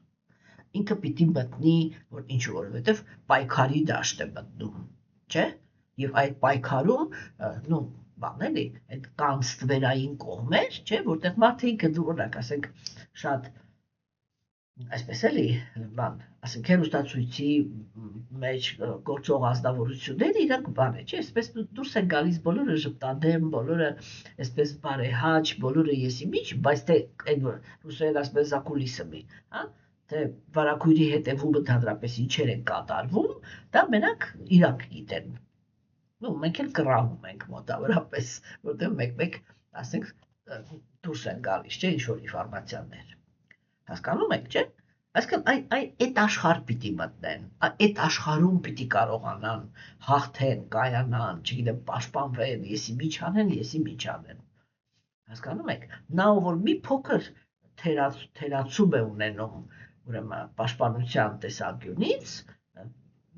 Ինքը պիտի մտնի, որ ինչ որովհետև պայքարի դաշտ է մտնում, չէ՞։ Եվ այդ պայքարում, բան էլի, այդ կան ստվերային կողմեր, չէ, որտեղ մարդը ինքը օրինակ, ասենք, շատ այսպես էլի, բան, ասենք, հեռուստացույցի մեջ գործող ազնվորությունները իրանք բան է, չէ, այսպես դուրս են գալիս բոլորը ժպտադեմ, բոլորը այսպես բարեհաճ, բոլորը եսիմիջ, բայց թե այն ռուսերեն ասում են զակուլիսը, հա, թե վարագույրի հետևում ընդհանրապես ինչեր են կատարվում, դա մենակ իրանք գիտեն։ Մենք էլ կռահում ենք մոտավորապես, որտեղ մեկ-մեկ, ասենք, դուրս են գալիս, չէ, ինչ-որ ինֆորմացիաներ։ Հասկանում եք, չէ։ Այսինքն այդ աշխարհ պիտի մտնեն, այդ աշխարհում պիտի կարողանան հաղթեն, կայանան, չգիտեմ, պաշտպանվեն, եսի մի չանեն, եսի մի չանեն։ Հասկանում եք, նա որ մի փոքր թերացում է ունենում, ուրեմն պաշտպանության տեսանկյունից,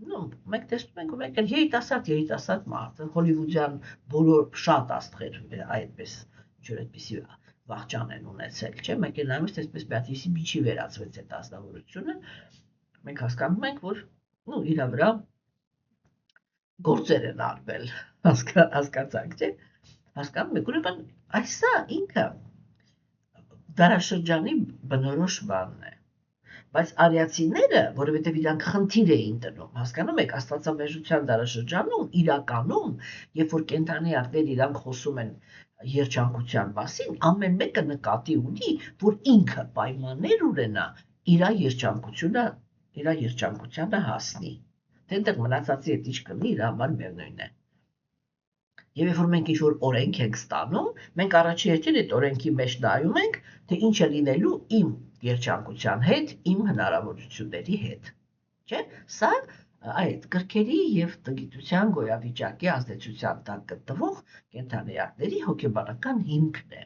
մենք տեսնում ենք, մենք երիտասարդ մարդ, հոլիվուդյան բոլոր շատ աստղեր այդպես, ինչ-որ այդպիսի վախճան են ունեցել, չէ, մենք էլ նայում ենք, այսպես մի հատ եսի միջի վերածվեց այդ ազնվորությունը, մենք հասկանում ենք, որ իր վրա գործեր են արվել, հասկացանք, չէ, հասկանում եք, ուրեմն այսա ինքը դարաշրջանի բնորոշ բանն է, բայց արիացիները, որովհետև իրանք խնդիր էին դնում, հասկանում եք, աստվածամեժության դարաշրջանում իրականում, երբ որ կենդանիակներ իրանք խոսում են երջանկության մասին, ամեն մեկը նկատի ունի, որ ինքը պայմաններ ունենա իր երջանկությանը հասնի։ Դենտեղ մնացածի հետ ինչ կլինի, իր համար միևնույն է։ Եվ երբ որ մենք ինչ-որ օրենք ենք ստանում, մենք առաջի հերթին այդ օրենքի մեջ նայում ենք, թե ինչ է լինելու իմ երջանկության հետ, իմ հնարավորությունների հետ։ Չէ՞։ Սա այդ գրքերի եւ տգիտության գոյավիճակի ազդեցության տակ գտնվող կենդանիակների հոգեբանական հիմքն է։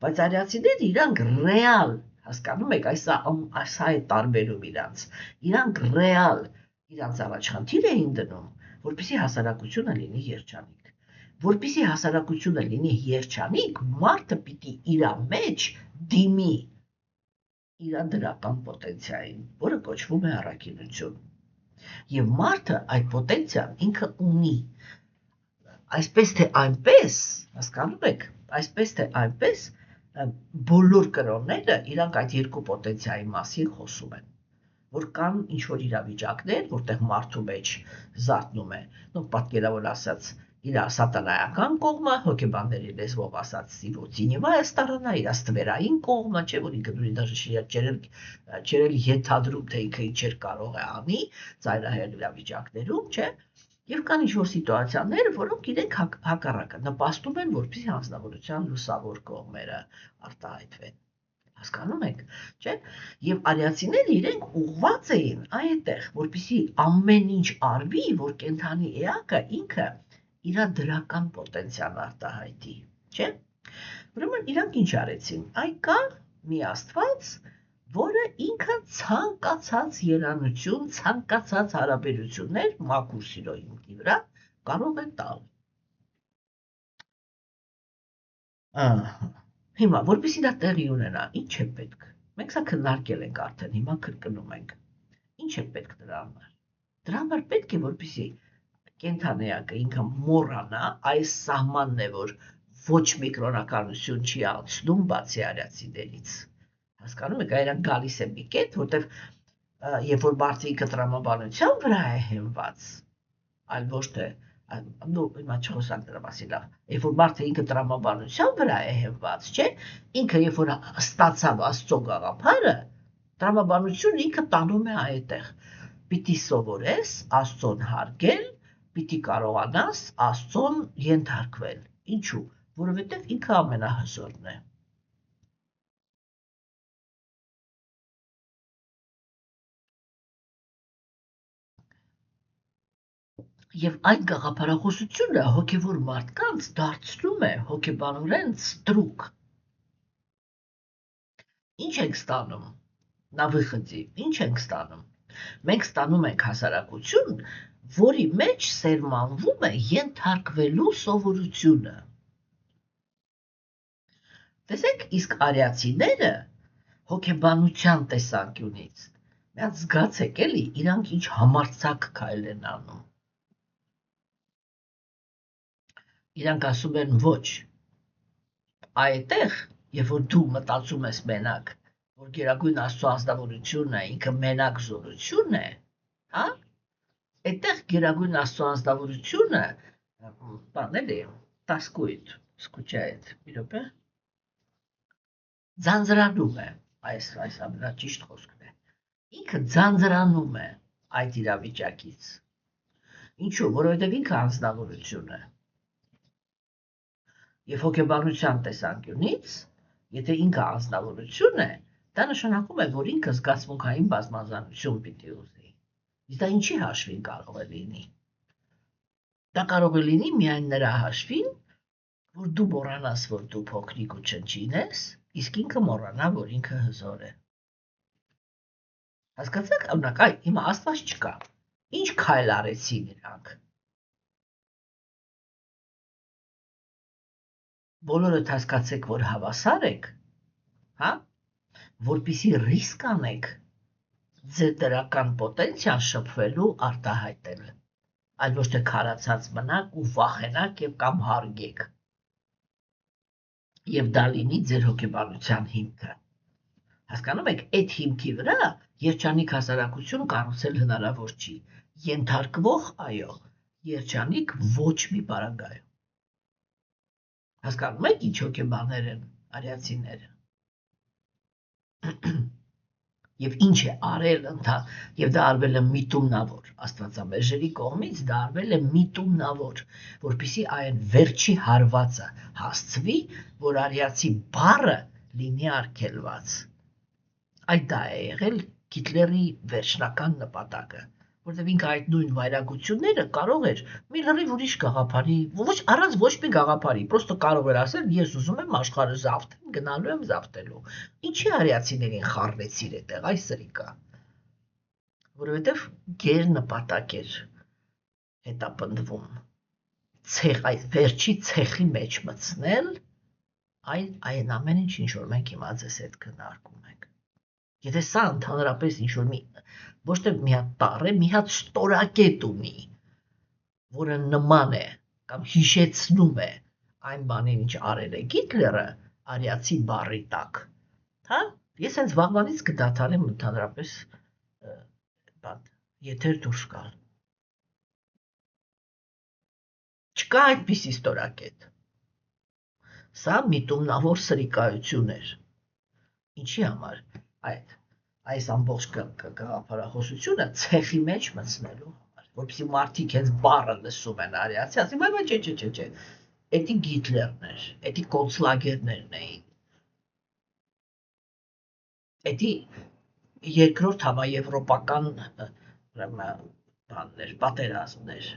Բայց արիացիները իրանք ռեալ, հասկանում եք, այսա է տարբերում իրանք ռեալ իրանց առաջ խնդիր էին դնում, որպեսզի հասարակությունը լինի երջանիկ։ Որպեսզի հասարակությունը լինի երջանիկ, մարդը պիտի իր մեջ դիմի իր դրական պոտենցիային, որը կոչվում է առաքինություն։ Եվ մարդը այդ պոտենցիան ինքը ունի։ Այսպես թե այնպես, հասկանում եք, այսպես թե այնպես բոլոր կրոնները իրանք այդ երկու պոտենցիայի մասին խոսում են, որ կան ինչ-որ իրավիճակներ, որտեղ մարդու մեջ զարթնում է, պատկերավոր ասած, իր սատանայական կողմը, հոգեբանների լեզվով ասած սիվոցինիվայը ստարանա, իր ստվերային կողմը, չէ, որ ինքը դուրի դաժե չերել ենթադրում, թե ինքը ինչեր կարող է անի, ծայրահեղ իրավիճակներում, չէ, եւ կան ինչ-որ սիտուացիաներ, որոնք իրենք հակառակը նպաստում են, որպեսզի հանձնավորության լուսավոր կողմերը արտահայտվեն։ Հասկանում եք, չէ՞։ Եվ արիացիները իրենք ուղղված էին այդտեղ, որպեսզի ամեն ինչ արվի, որ կենդանի էակը ինքը իր դրական պոտենցիալ արտահայտի, չէ՞։ Ուրեմն իրանք ինչ արեցին։ Այ կա մի Աստված, որը ինքը ցանկացած երանություն, ցանկացած հարաբերություններ մաքուր սիրո հիմքի վրա կարող է տալ։ Հիմա, որպեսզի դա տեղի ունենա, ինչ է պետք։ Մենք սա քննարկել ենք արդեն, հիմա կրկնում ենք։ Ինչ է պետք դրա համար։ Դրա համար պետք է, որպեսզի կենդանիակը ինքը մոռանա, այս սահմանն է, որ ոչ մի կրոնականություն չի անցնում բացի արիացիներից։ Հասկանում եք, այրանք գալիս է մի կետ, որտեղ երբ որ մարդը ինքը տրամաբանության վրա է հենված, այլ ոչ թե հիմա չխոսանք դրա մասին լավ, երբ որ մարդը ինքը տրամաբանության վրա է հենված, չէ, ինքը երբ որ ստացավ Աստծո գաղափարը, տրամաբանությունը ինքը տանում է այդտեղ։ Պիտի սովորես Աստծուն հարգել, պիտի կարողանաս Աստծուն ենթարկվել։ Ինչու՞։ Որովհետև ինքը ամենահզորն է։ Եվ այդ գաղափարախոսությունը հոգևոր մարդկանց դարձնում է հոգեբանորեն ստրուկ։ Ինչ ենք ստանում։ Նավիխծի, ինչ ենք ստանում։ Մենք ստանում ենք հասարակություն, որի մեջ սերմանվում է ենթարկվելու սովորությունը։ Տեսեք, իսկ արիացիները հոգեբանության տեսանկյունից միած զգացեք էլի, իրանք ինչ համարձակ քայլ են անում։ Իրանք ասում են ոչ, այդտեղ, երբ որ դու մտածում ես մենակ, որ գերագույն Աստծո անձնավորությունը ինքը մենակ զորություն է, հա, այդտեղ գերագույն Աստծո անձնավորությունը, բան էլի, տասկույտ, սկուչայդ, մի րոպե, ձանձրանում է, այս ամենաճիշտ խոսքն է, ինքը ձանձրանում է այդ իրավիճակից, ինչու, որովհետև ինքը անձնավորություն է, Եվ հոգեբանության տեսանկյունից, եթե ինքը անձնավորություն է, դա նշանակում է, որ ինքը զգացմունքային բազմազանություն պիտի ուզի։ Իսկ դա ինչի հաշվին կարող է լինի։ Դա կարող է լինի միայն նրա հաշվին, որ դու մոռանաս, որ դու փոքրիկ ու չնչին ես, իսկ ինքը մոռանա, որ ինքը հզոր է։ Հասկացաք, օրինակ, հիմա Աստված չկա։ Ինչ քայլ արեցին իրանք։ Բոլորդ հասկացեք, որ հավասար եք, հա, որպեսզի ռիսկ անեք ձեր դրական պոտենցիալ շփվելու արտահայտել, այլ ոչ թե քարացած մնաք ու վախենաք եւ կամ հարգեք։ Եվ դա լինի ձեր հոգեբանության հիմքը։ Հասկանում եք, այդ հիմքի վրա երջանիկ հասարակություն կառուցել հնարավոր չի։ Ենթարկվող, այո, երջանիկ ոչ մի պարագայում։ Հասկանում եք, ինչ հոգեբաներ են արիացիները։ Եվ ինչ է արել եւ դա արվել է միտումնավոր, Աստվածամերժերի կողմից դա արվել է միտումնավոր, որպեսզի այն վերջի հարվածը հասցվի, որ արիացի բառը լինի արգելված։ Այդ դա է եղել Հիտլերի վերջնական նպատակը, որտեղ ինքը այդ նույն վայրագությունները կարող էր մի լրիվ ուրիշ գաղափարի, առանց ոչ մի գաղափարի, պրոստը կարող էր ասել, ես ուզում եմ աշխարհը զավթեմ, գնալու եմ զավթելու։ Ինչի արիացիներին խառնեցիր այդտեղ, այս սրիկա։ Որովհետև գեր նպատակ էր հետապնդվում այդ վերջի ցեխի մեջ մտցնել այն ամեն ինչ որ մենք հիմա ձեզ հետ քննարկում ենք։ Եթե սա ընդհանրապես ինչ-որ ոչ թե մի հատ տառ է, մի հատ ստորակետ ունի, որը նման է կամ հիշեցնում է այն բանին, ինչ արել է Հիտլերը արիացի բառի տակ, հա, ես հենց վաղվանից կդադարեմ ընդհանրապես եթեր դուրս գալ։ Չկա այդպիսի ստորակետ։ Սա միտումնավոր սրիկայություն էր։ Ինչի համար այս ամբողջ գաղափարախոսությունը ցեխի մեջ մտցնելու համար, որպեսզի մարդիկ հենց բառը լսում են արիացի, ասի, չէ, էդի Հիտլերն էր, էդի կոնցլագերներն էին, էդի երկրորդ համաեվրոպական բաններ, պատերազմներ,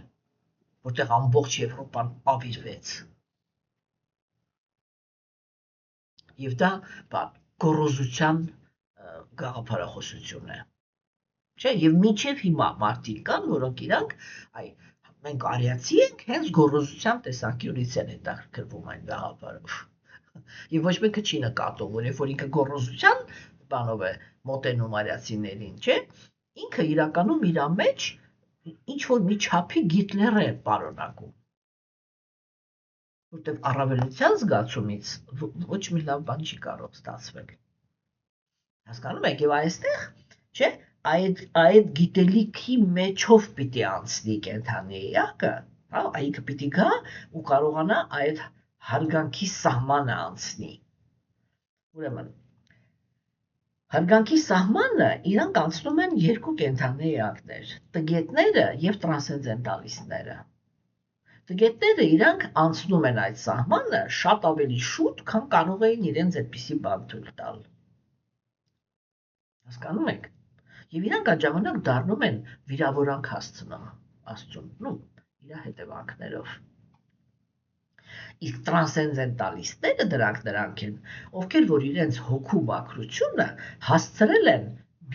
որտեղ ամբողջ Եվրոպան ավիրվեց։ Եվ դա գոռոզության գաղափարախոսություն է։ Չէ, եւ մինչեւ հիմա մարդիկ կան, որոնք իրանք մենք արիացի ենք, հենց գոռոզության տեսանկյունից են հետաքրքրվում այն գաղափարով։ Եվ ոչ մեկը չի նկատում, որ երբ որ ինքը գոռոզության բանով է մոտենում արիացիներին, չէ, ինքը իրականում իր մեջ ինչ որ մի չափի Հիտլեր է պարունակում։ Որտեւ առավելության զգացումից ոչ մի լավ բան չի կարող ստացվել։ Հասկանում եք, եւ այստեղ, չէ, այդ գիտելիքի մեջով պիտի անցնի կենթանի էակը, հա, ինքը պիտի գա ու կարողանա այդ հարգանքի սահմանը անցնի։ Ուրեմն հարգանքի սահմանը իրանք անցնում են երկու կենթանի էակներ՝ տգետները եւ տրանսցենդենտալիստները։ Տգետները իրանք անցնում են այդ սահմանը շատ ավելի շուտ, քան կարող էին իրենց այդպիսի բան թույլ տալ։ Հասկանում եք։ Եվ իրանք այդ ժամանակ դառնում են վիրավորանք հասցնում Աստծուն, իր հետևանքներով։ Իսկ տրանսցենդենտալիստները դրանք են, ովքեր որ իրենց հոգու մաքրությունը հասցրել են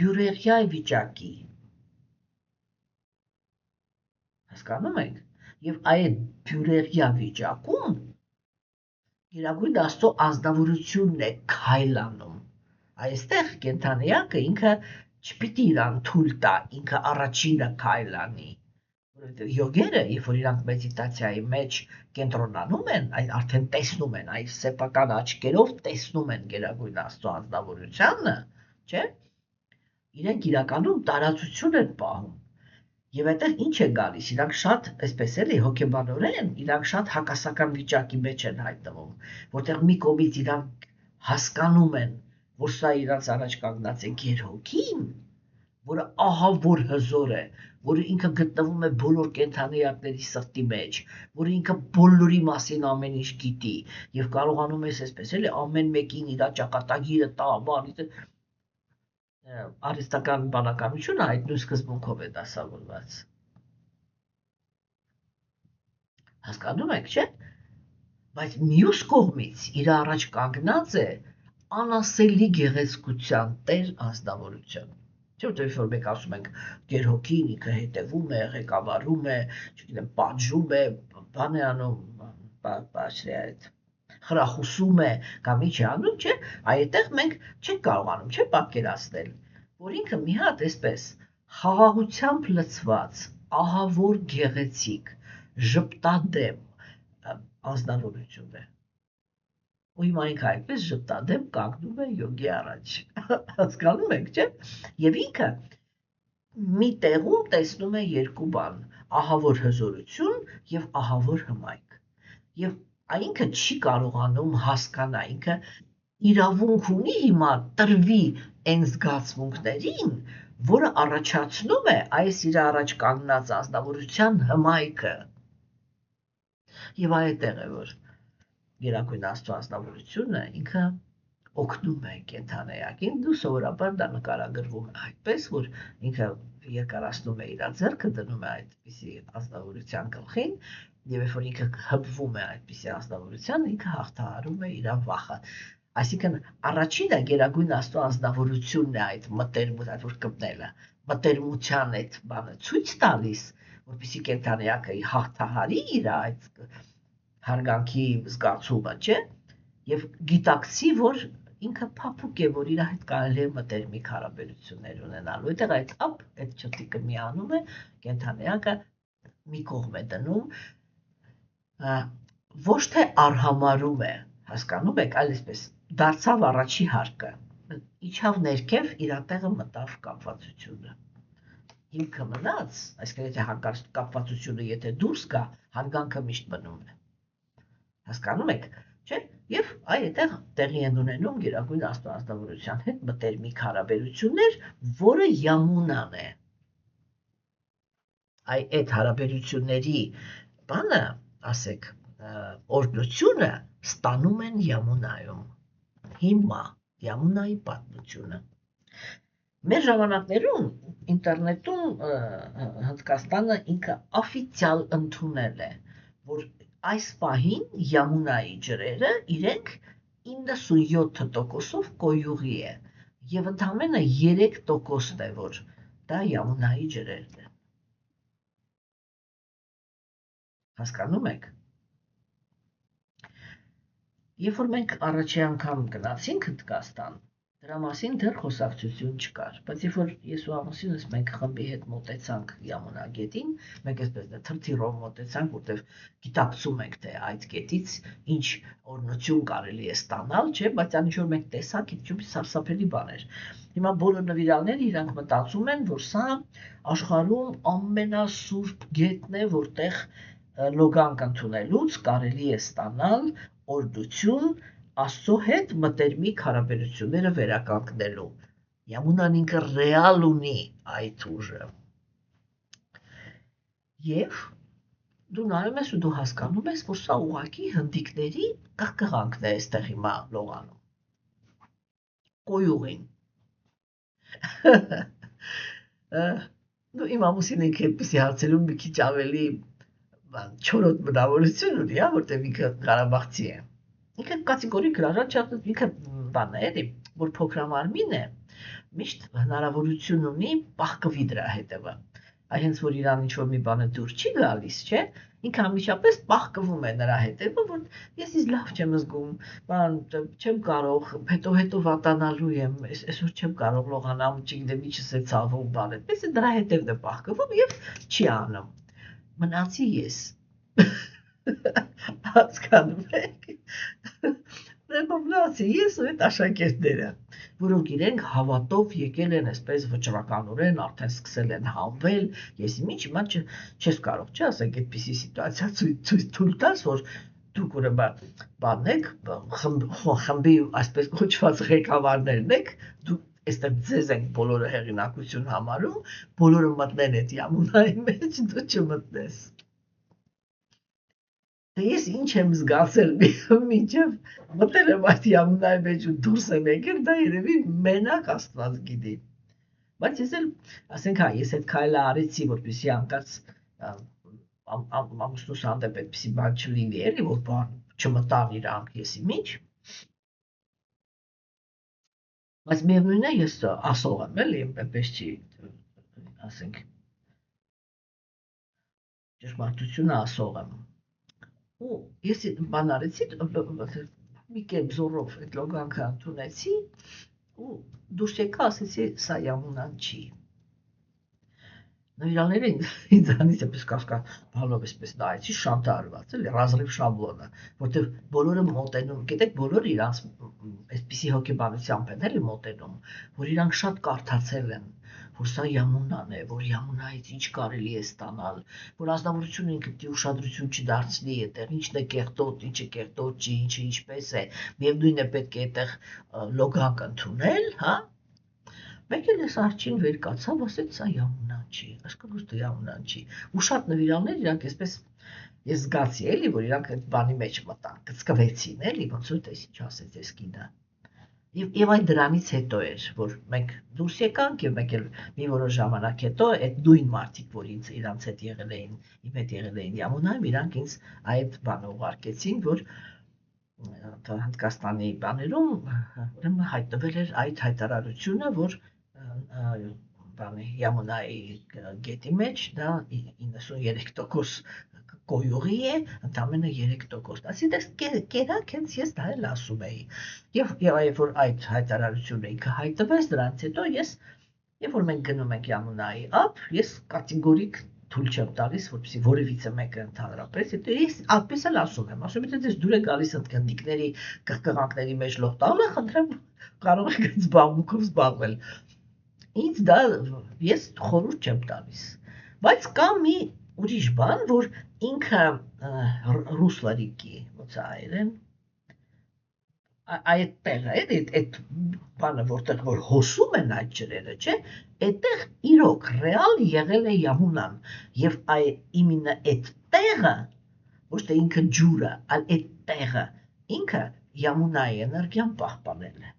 բյուրեղյա վիճակի։ Հասկանում եք։ Եվ այդ բյուրեղյա վիճակում Գերագույն Աստծո ազնվորությունն է քայլանում։ Այստեղ կենթանիակը ինքը չպիտի իրան թույլ տա, ինքը առաջինը քայլանի։ Որովհետև յոգերը, երբ որ իրանք մեդիտացիայի մեջ կենտրոնանում են, այն արդեն տեսնում են, այս սեփական աչքերով տեսնում են Գերագույն Աստծո ազնվորությունը, չէ՞։ Իրենք իրականում տարածություն են պահում։ Եվ այդտեղ ինչ է գալիս, իրանք շատ, այսպես էլի, հոգեբանորեն, իրանք շատ հակասական վիճակի մեջ են հայտնվում, որտեղ մի կողմից իրանք հասկանում են, որ սա իրանց առաջ կանգնած է գեր հոգին, որը ահա որ հզոր է, որը ինքը գտնվում է բոլոր կենդանիակների սրտի մեջ, որը ինքը բոլորի մասին ամեն ինչ գիտի եւ կարողանում է այսպես էլի ամեն մեկին իր ճակատագիրը տա, բանի արհեստական բանականությունը այդ նույն սկզբունքով է դասավորված։ Հասկանում եք, չէ՞։ Բայց մյուս կողմից իր առաջ կանգնած է անասելի գեղեցկության տեր անձնավորություն։ Չէ՞ որտեղ որ մենք ասում ենք գերհոգին ինքը հետևում է, ղեկավարում է, չգիտեմ, պատժում է, բան է անում, բաշխի այդ խրախուսում է կամ ինչ է անում, չէ՞։ Այդտեղ մենք չենք կարողանում, չէ՞, պատկերացնել, որ ինքը մի հատ այսպես խաղաղությամբ լցված, ահավոր գեղեցիկ, ժպտադեմ անձնավորություն է։ Ու հիմա ինքը այդպես ժպտադեմ կանգնում է յոգի առաջ։ Հասկանում եք, չէ՞։ Եվ ինքը մի տեղում տեսնում է երկու բան՝ ահավոր հզորություն եւ ահավոր հմայք։ Եվ ինքը չի կարողանում հասկանա, ինքը իրավունք ունի հիմա տրվի այն զգացմունքներին, որը առաջացնում է այս իր առաջ կանգնած անձնավորության հմայքը։ Եվ այդտեղ է որ Գերագույն Աստծո անձնավորությունը ինքը օգնում է կենդանիակին, դու սովորաբար դա նկարագրվում է այդպես, որ ինքը երկարացնում է իր ձեռքը, դնում է այդպիսի անձնավորության գլխին, եւ երբ որ ինքը հպվում է այդպիսի անձնավորության, ինքը հաղթահարում է իր վախը։ Այսինքն առաջինը Գերագույն Աստծո անձնավորությունն է այդ մտերմության, որ կպնելը, մտերմության այդ բանը ցույց տալիս, որպեսզի կենդանիակը հաղթահարի իր այդ հարգանքի զգացումը, չէ՞, եւ գիտակցի, որ ինքը փափուկ է, որ իր հետ կարելի է մտերմիկ հարաբերություններ ունենալ։ Որտեղ այդ չտիկը միանում է, կենդանիակը մի կողմ է դնում, ոչ թե արհամարում է, հասկանում եք, այլ այսպես դարձավ առաջի հարկը, իջավ ներքև, իր տեղը մտավ կապվածությունը։ Հիմքը մնաց, այսինքն եթե հանկարծ կապվածությունը եթե դուրս գա, հարգանքը միշտ մնում է։ Հասկանում եք, չէ՞։ Եվ այդտեղ տեղի են ունենում Գերագույն Աստծո անձնավորության հետ մտերմիկ հարաբերություններ, որը յամունան է։ Այդ հարաբերությունների բանը, ասեք, օրդությունը ստանում են յամունայում։ Հիմա յամունայի պատմությունը։ Մեր ժամանակներում ինտերնետում Հնդկաստանը ինքը օֆիցիալ ընդունել է, որ այս պահին յամունայի ջրերը իրենք 97%-ով կոյուղի է եւ ընդամենը 3%-ն է, որ դա յամունայի ջրերն են։ Հասկանում եք։ Երբ որ մենք առաջի անգամ գնացինք Հնդկաստան, դրա մասին դեռ խոսակցություն չկար, բայց երբ որ ես ու ամուսինս մենք խմբի հետ մոտեցանք Յամունա գետին, մենք այսպես թրթիրով մոտեցանք, որտեղ գիտակցում ենք, թե այդ գետից ինչ օրհնություն կարելի է ստանալ, չէ, բայց այն ինչ որ մենք տեսանք, ինչ սարսափելի բան էր։ Հիմա բոլոր նվիրալները իրանք մտածում են, որ սա աշխարհում ամենասուրբ գետն է, որտեղ լոգանք ընդունելուց կարելի է ստանալ օրհնություն Աստծո հետ մտերմիկ հարաբերությունները վերականգնելու։ Յամունան ինքը ռեալ ունի այդ ուժը։ Եվ դու նայում ես ու դու հասկանում ես, որ սա ուղղակի հնդիկների կղկղանքն է այստեղ հիմա լողանում։ Կոյուղին։ Դու իմ ամուսինը ինքը այդպիսի հարցերում մի քիչ ավելի չորոտ բնավորություն ունի, որտեղ ինքը Ղարաբաղցի է։ Ինքը կատեգորիկ հրաժարջ, ինքը բան է, էլի, որ փոքրամարմին է, միշտ հնարավորություն ունի պահկվի դրա հետևը։ Այ հենց որ իրան ինչ-որ մի բանը դուր չի գալիս, չէ, ինքը անմիջապես պահկվում է նրա հետևը, որ ես ինձ լավ չեմ զգում, բան չեմ կարող, հետո վատանալու եմ, այսօր չեմ կարող լողանալ, չգիտեմ ինչս է ցավում, բան այդպես է դրա հետևն է պահկվում եւ չի անում։ Մնացի ես։ Հասկանում եք։ Մնացի ես ու այդ աշակերտները, որոնք իրենք հավատով եկել են այսպես վճռականորեն, արդեն սկսել են հանվել, ես հիմա չես կարող, չէ՞, ասենք այդպիսի սիտուացիա ցույց թույլ տաս, որ դուք ուրեմն բանն եք, խմբի այսպես կոչված ղեկավարներն եք, դուք այստեղ ձեզ ենք բոլորը հեղինակություն համարում, բոլորը մտնեն այդ Յամունայի մեջ, դու չմտնես։ Դե ես ինչ եմ զգացել մինչև մտել եմ այդ Յամունայի մեջ ու դուրս եմ եկել, դա երևի մենակ Աստված գիտի։ Բայց ես էլ, ասենք, ես այդ քայլը արեցի, որպեսզի հանկարծ ամուսնուս հանդեպ այդպիսի բան չլինի, էլի, որ բան չմտան իրանք եսի միջ։ Բայց միևնույն է, ես ասող եմ, էլի, այդպես չի, ասենք, ճշմարտությունը ասող եմ։ Ու ես բան արեցի, մի կերպ զորով այդ լոգանքը ընդունեցի ու դուրս եկա, ասեցի, սա Յամունան չի։ Նվիրալները ինձանից էպես կասկա բալով էսպես նայեցի, շանտարված, էլի, ռազրիվ շաբլոնը, որտեղ բոլորը մոտենում, գիտեք, բոլորը իրանց այսպիսի հոգեբանությամբ են էլի մոտենում, որ իրանք շատ կարդացել են, որ սա Յամունան է, որ Յամունայից ինչ կարելի է ստանալ, որ ազնվորությունը ինքը պիտի ուշադրություն չդարձնի այդտեղ, ինչն է կեղտոտ, ինչը կեղտոտ չի, ինչը ինչպես է, միևնույն է պետք է այդտեղ լոգանք ընդունել, հա։ Մեկ էլ ես արջին վեր կացավ, ասեց սա Յամունան չի, այսքան ուստը Յամունան չի։ Ու շատ նվիրալներ իրանք այսպես ես զգացի էլի, որ իրանք այդ բանի մեջ մտան, կծկվեցին էլի, ոնց որ տես ինչ ասեց այս կինը։ Եվ այդ դրանից հետո էր, որ մենք դուրս եկանք եւ մեկ էլ մի որոշ ժամանակ հետո այդ նույն մարդիկ, որ իրանց հետ եղել էին, իմ հետ եղել էին Յամունայում, իրանք ինձ այդ բանը ուղարկեցին, որ Հնդկաստանի բաներում ուրեմն հայտնվել էր այդ հայտարարությունը, որ բանի Յամունայի գետի մեջ դա 93% կոյուղի է, ընդամենը 3%։ Այսինքն կերակ հենց ես դա էլ ասում էի։ Եվ երբ որ այդ հայտարարությունը ինքը հայտնվեց, դրանից հետո ես, երբ որ մենք գնում ենք Յամունայի ափ, ես կատեգորիկ թույլ չեմ տալիս, որպեսզի որևիցե մեկը ընդհանրապես, ես այդպես էլ ասում եմ, թե դες դուր եք գալիս ընդգնդիկների, կղկղանքների մեջ լող տալը, խնդրեմ, կարող եք այդ զբաղմունքով զբաղվել։ Ինձ դա ես խորհուրդ չեմ տալիս։ Բայց կա մի ուրիշ բան, որ ինքը ռուսլարիկի, ոնց է այրեն, այդ տեղը, այդ բանը, որտեղ որ հոսում են այդ ջրերը, չէ, այդտեղ իրոք ռեալ եղել է Յամունան, եւ իմенно այդ տեղը, ոչ թե ինքը ջուրը, այլ այդ տեղը, ինքը Յամունայի էներգիան պահպանել է։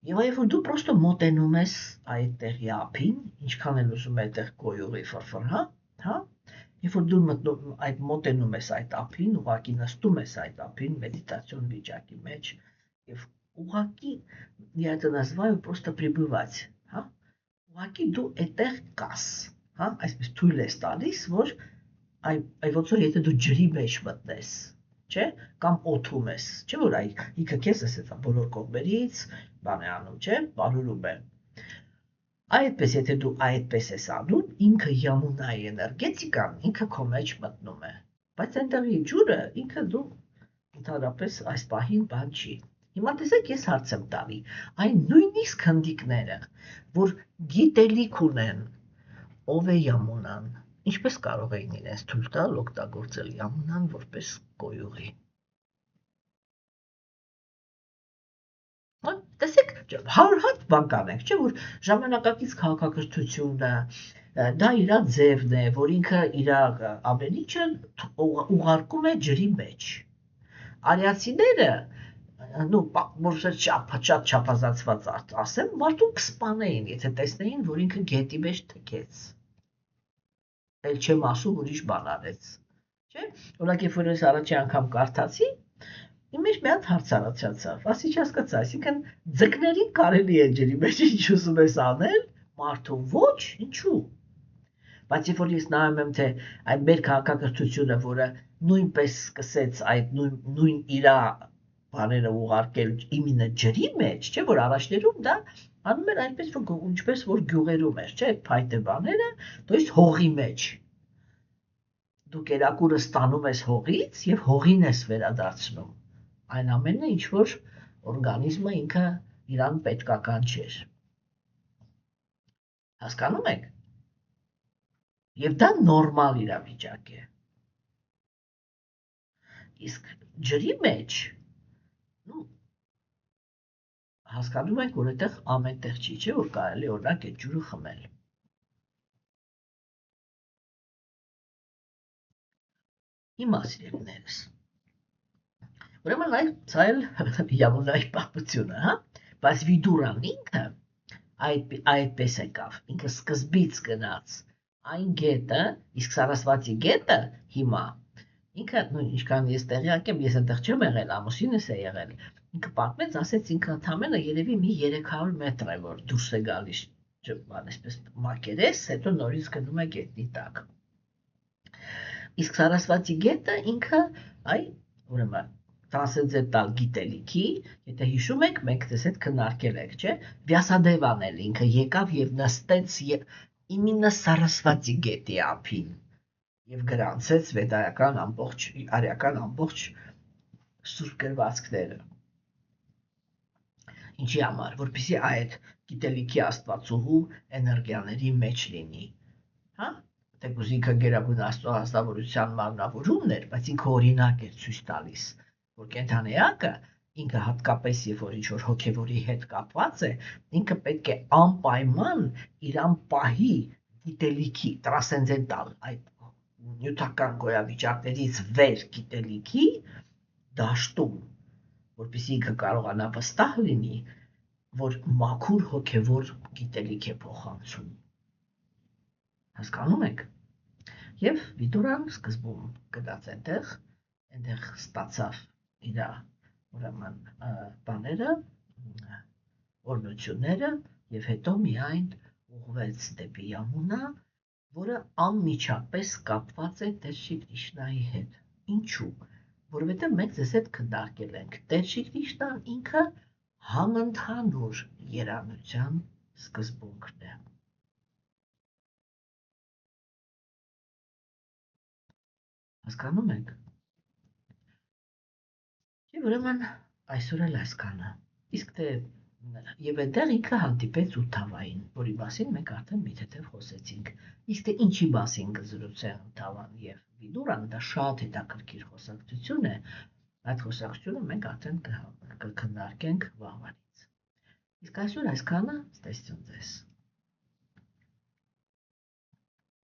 Եվ այո, դու պրոստը մոտենում ես այդ տեղի ափին, ինչքան էլ ուզում է այդտեղ կոյուղի ֆրֆր, հա, երբ որ դու մոտենում ես այդ ափին, ուղղակի նստում ես այդ ափին մեդիտացիոն վիճակի մեջ, եւ ուղղակի я это называю просто пребывать, հա, ուղղակի դու այդտեղ կաս, հա, այսպես թույլ ես տալիս, որ ոնց որ եթե դու ջրի մեջ մտնես, չէ, կամ օդում ես, չէ, որ ինքը քեզ էս բոլոր կողմերից բան է անում, չէ, բարուրում է։ Այդպես, եթե դու այդպես ես անում, ինքը Յամունայի էներգետիկան ինքը քո մեջ մտնում է։ Բայց այնտեղի ջուրը ինքը դու ընդհանրապես այս պահին բան չի։ Հիմա տեսեք, ես հարց եմ տալի, այն նույնիսկ հնդիկները, որ գիտելիք ունեն, ով է Յամունան, ինչպես կարող էին իրենց թույլ տալ օգտագործել Յամունան որպես կոյուղի։ Տեսեք, 100 հատ բան կանենք, չէ, որ ժամանակակից քաղաքակրթությունը, դա իր ձևն է, որ ինքը իր ամեն ինչը ուղարկում է ջրի մեջ։ Արիացիները, որ շատ չափազանցված ասեմ, մարդուն կսպանեին, եթե տեսնեին, որ ինքը գետի մեջ թքեց։ Էլ չեմ ասում ուրիշ բան արեց, չէ, օրինակ երբ որ ես առաջի անգամ կարդացի, իմ մեջ մի հատ հարց առաջացավ, ասի չհասկացա, այսինքն ձկներին կարելի է ջրի մեջ ինչ ուզում ես անել, մարդուն ոչ, ինչու։ Բայց երբ որ ես նայում եմ, թե այդ մեր քաղաքակրթությունը, որը նույնպես սկսեց այդ նույն իր բաները ուղարկել իմինը ջրի մեջ, չէ, որ առաջներում դա անում էր այնպես, որ ինչպես որ գյուղերում էր, չէ, փայտե բաները, то есть հողի մեջ։ Դու կերակուրը ստանում ես հողից եւ հողին ես վերադարձնում։ Այն ամենը, ինչ որ օրգանիզմը ինքը իրան պետքական չէր։ Հասկանում եք։ Եվ դա նորմալ իրավիճակ է։ Իսկ ջրի մեջ, հասկանում ենք, որ այդտեղ ամեն տեղ չի, չէ, որ կարելի օրինակ այդ ջուրը խմել։ Հիմա սիրելիներս։ Ուրեմն սա էլ Յամունայի պատմությունը, հա, բայց Վիդուրան ինքը այդպես եկավ, ինքը սկզբից գնաց այն գետը, իսկ Սարասվատի գետը հիմա ինքը, ինչքան ես տեղյակ եմ, ես այնտեղ չեմ եղել, ամուսինս է եղել, ինքը պատմեց, ասեց ինքը ընդամենը երևի մի 300 մետր է, որ դուրս է գալիս, այսպես մակերես, հետո նորից գնում է գետնի տակ։ Իսկ Սարասվատի գետը ինքը, ուրեմն տրանսցենդենտալ գիտելիքի, եթե հիշում եք, մենք դες հետ քննարկել ենք, չէ՞, Վյասադևան էլ ինքը եկավ եւ նստեց իմինը Սարասվատի գետի ափին եւ գրանցեց վեդայական ամբողջ արիական ամբողջ սուրբ գրվածքները։ Ինչի համար, որպեսզի այդ գիտելիքի աստվածուհու էներգիաների մեջ լինի, հա? Թեկուզ ինքը գերագույն աստծո հաստավորության մարմնավորումն էր, բայց ինքը օրինակ էր ցույց տալիս, որ կենդանեակը ինքը հատկապես երբ որ ինչ-որ հոգևորի հետ կապված է, ինքը պետք է անպայման իրան պահի գիտելիքի, տրանսցենդենտալ, այդ նյութական գոյավիճակներից վեր գիտելիքի դաշտում, որպեսզի ինքը կարողանա վստահ լինի, որ մաքուր հոգևոր գիտելիք է փոխանցում։ Հասկանում եք։ Եվ Վիդուրան սկզբում գնաց այնտեղ ստացավ իր ուրեմն բաները, օրհնությունները եւ հետո միայն ուղղվեց դեպի Յամունա, որը անմիջապես կապված է Տեր Շրի Կրիշնայի հետ։ Ինչու՞։ Որովհետեւ մենք ձեզ հետ քննարկել ենք Տեր Շրի Կրիշնան ինքը համընդհանուր երանության սկզբունքն է։ Հասկանում եք։ Եվ ուրեմն այսօր էլ այսքանը։ Իսկ թե եւ այդտեղ ինքը հանդիպեց Ութավային, որի մասին մենք արդեն մի թեթև խոսեցինք։ Իսկ թե ինչի մասին կզրուցեն Ութավան եւ Վիդուրան, դա շատ հետաքրքիր խոսակցություն է։ Այդ խոսակցությունը մենք արդեն կքննարկենք վաղվանից։ Իսկ այսօր այսքանը, ստեսություն ձեզ։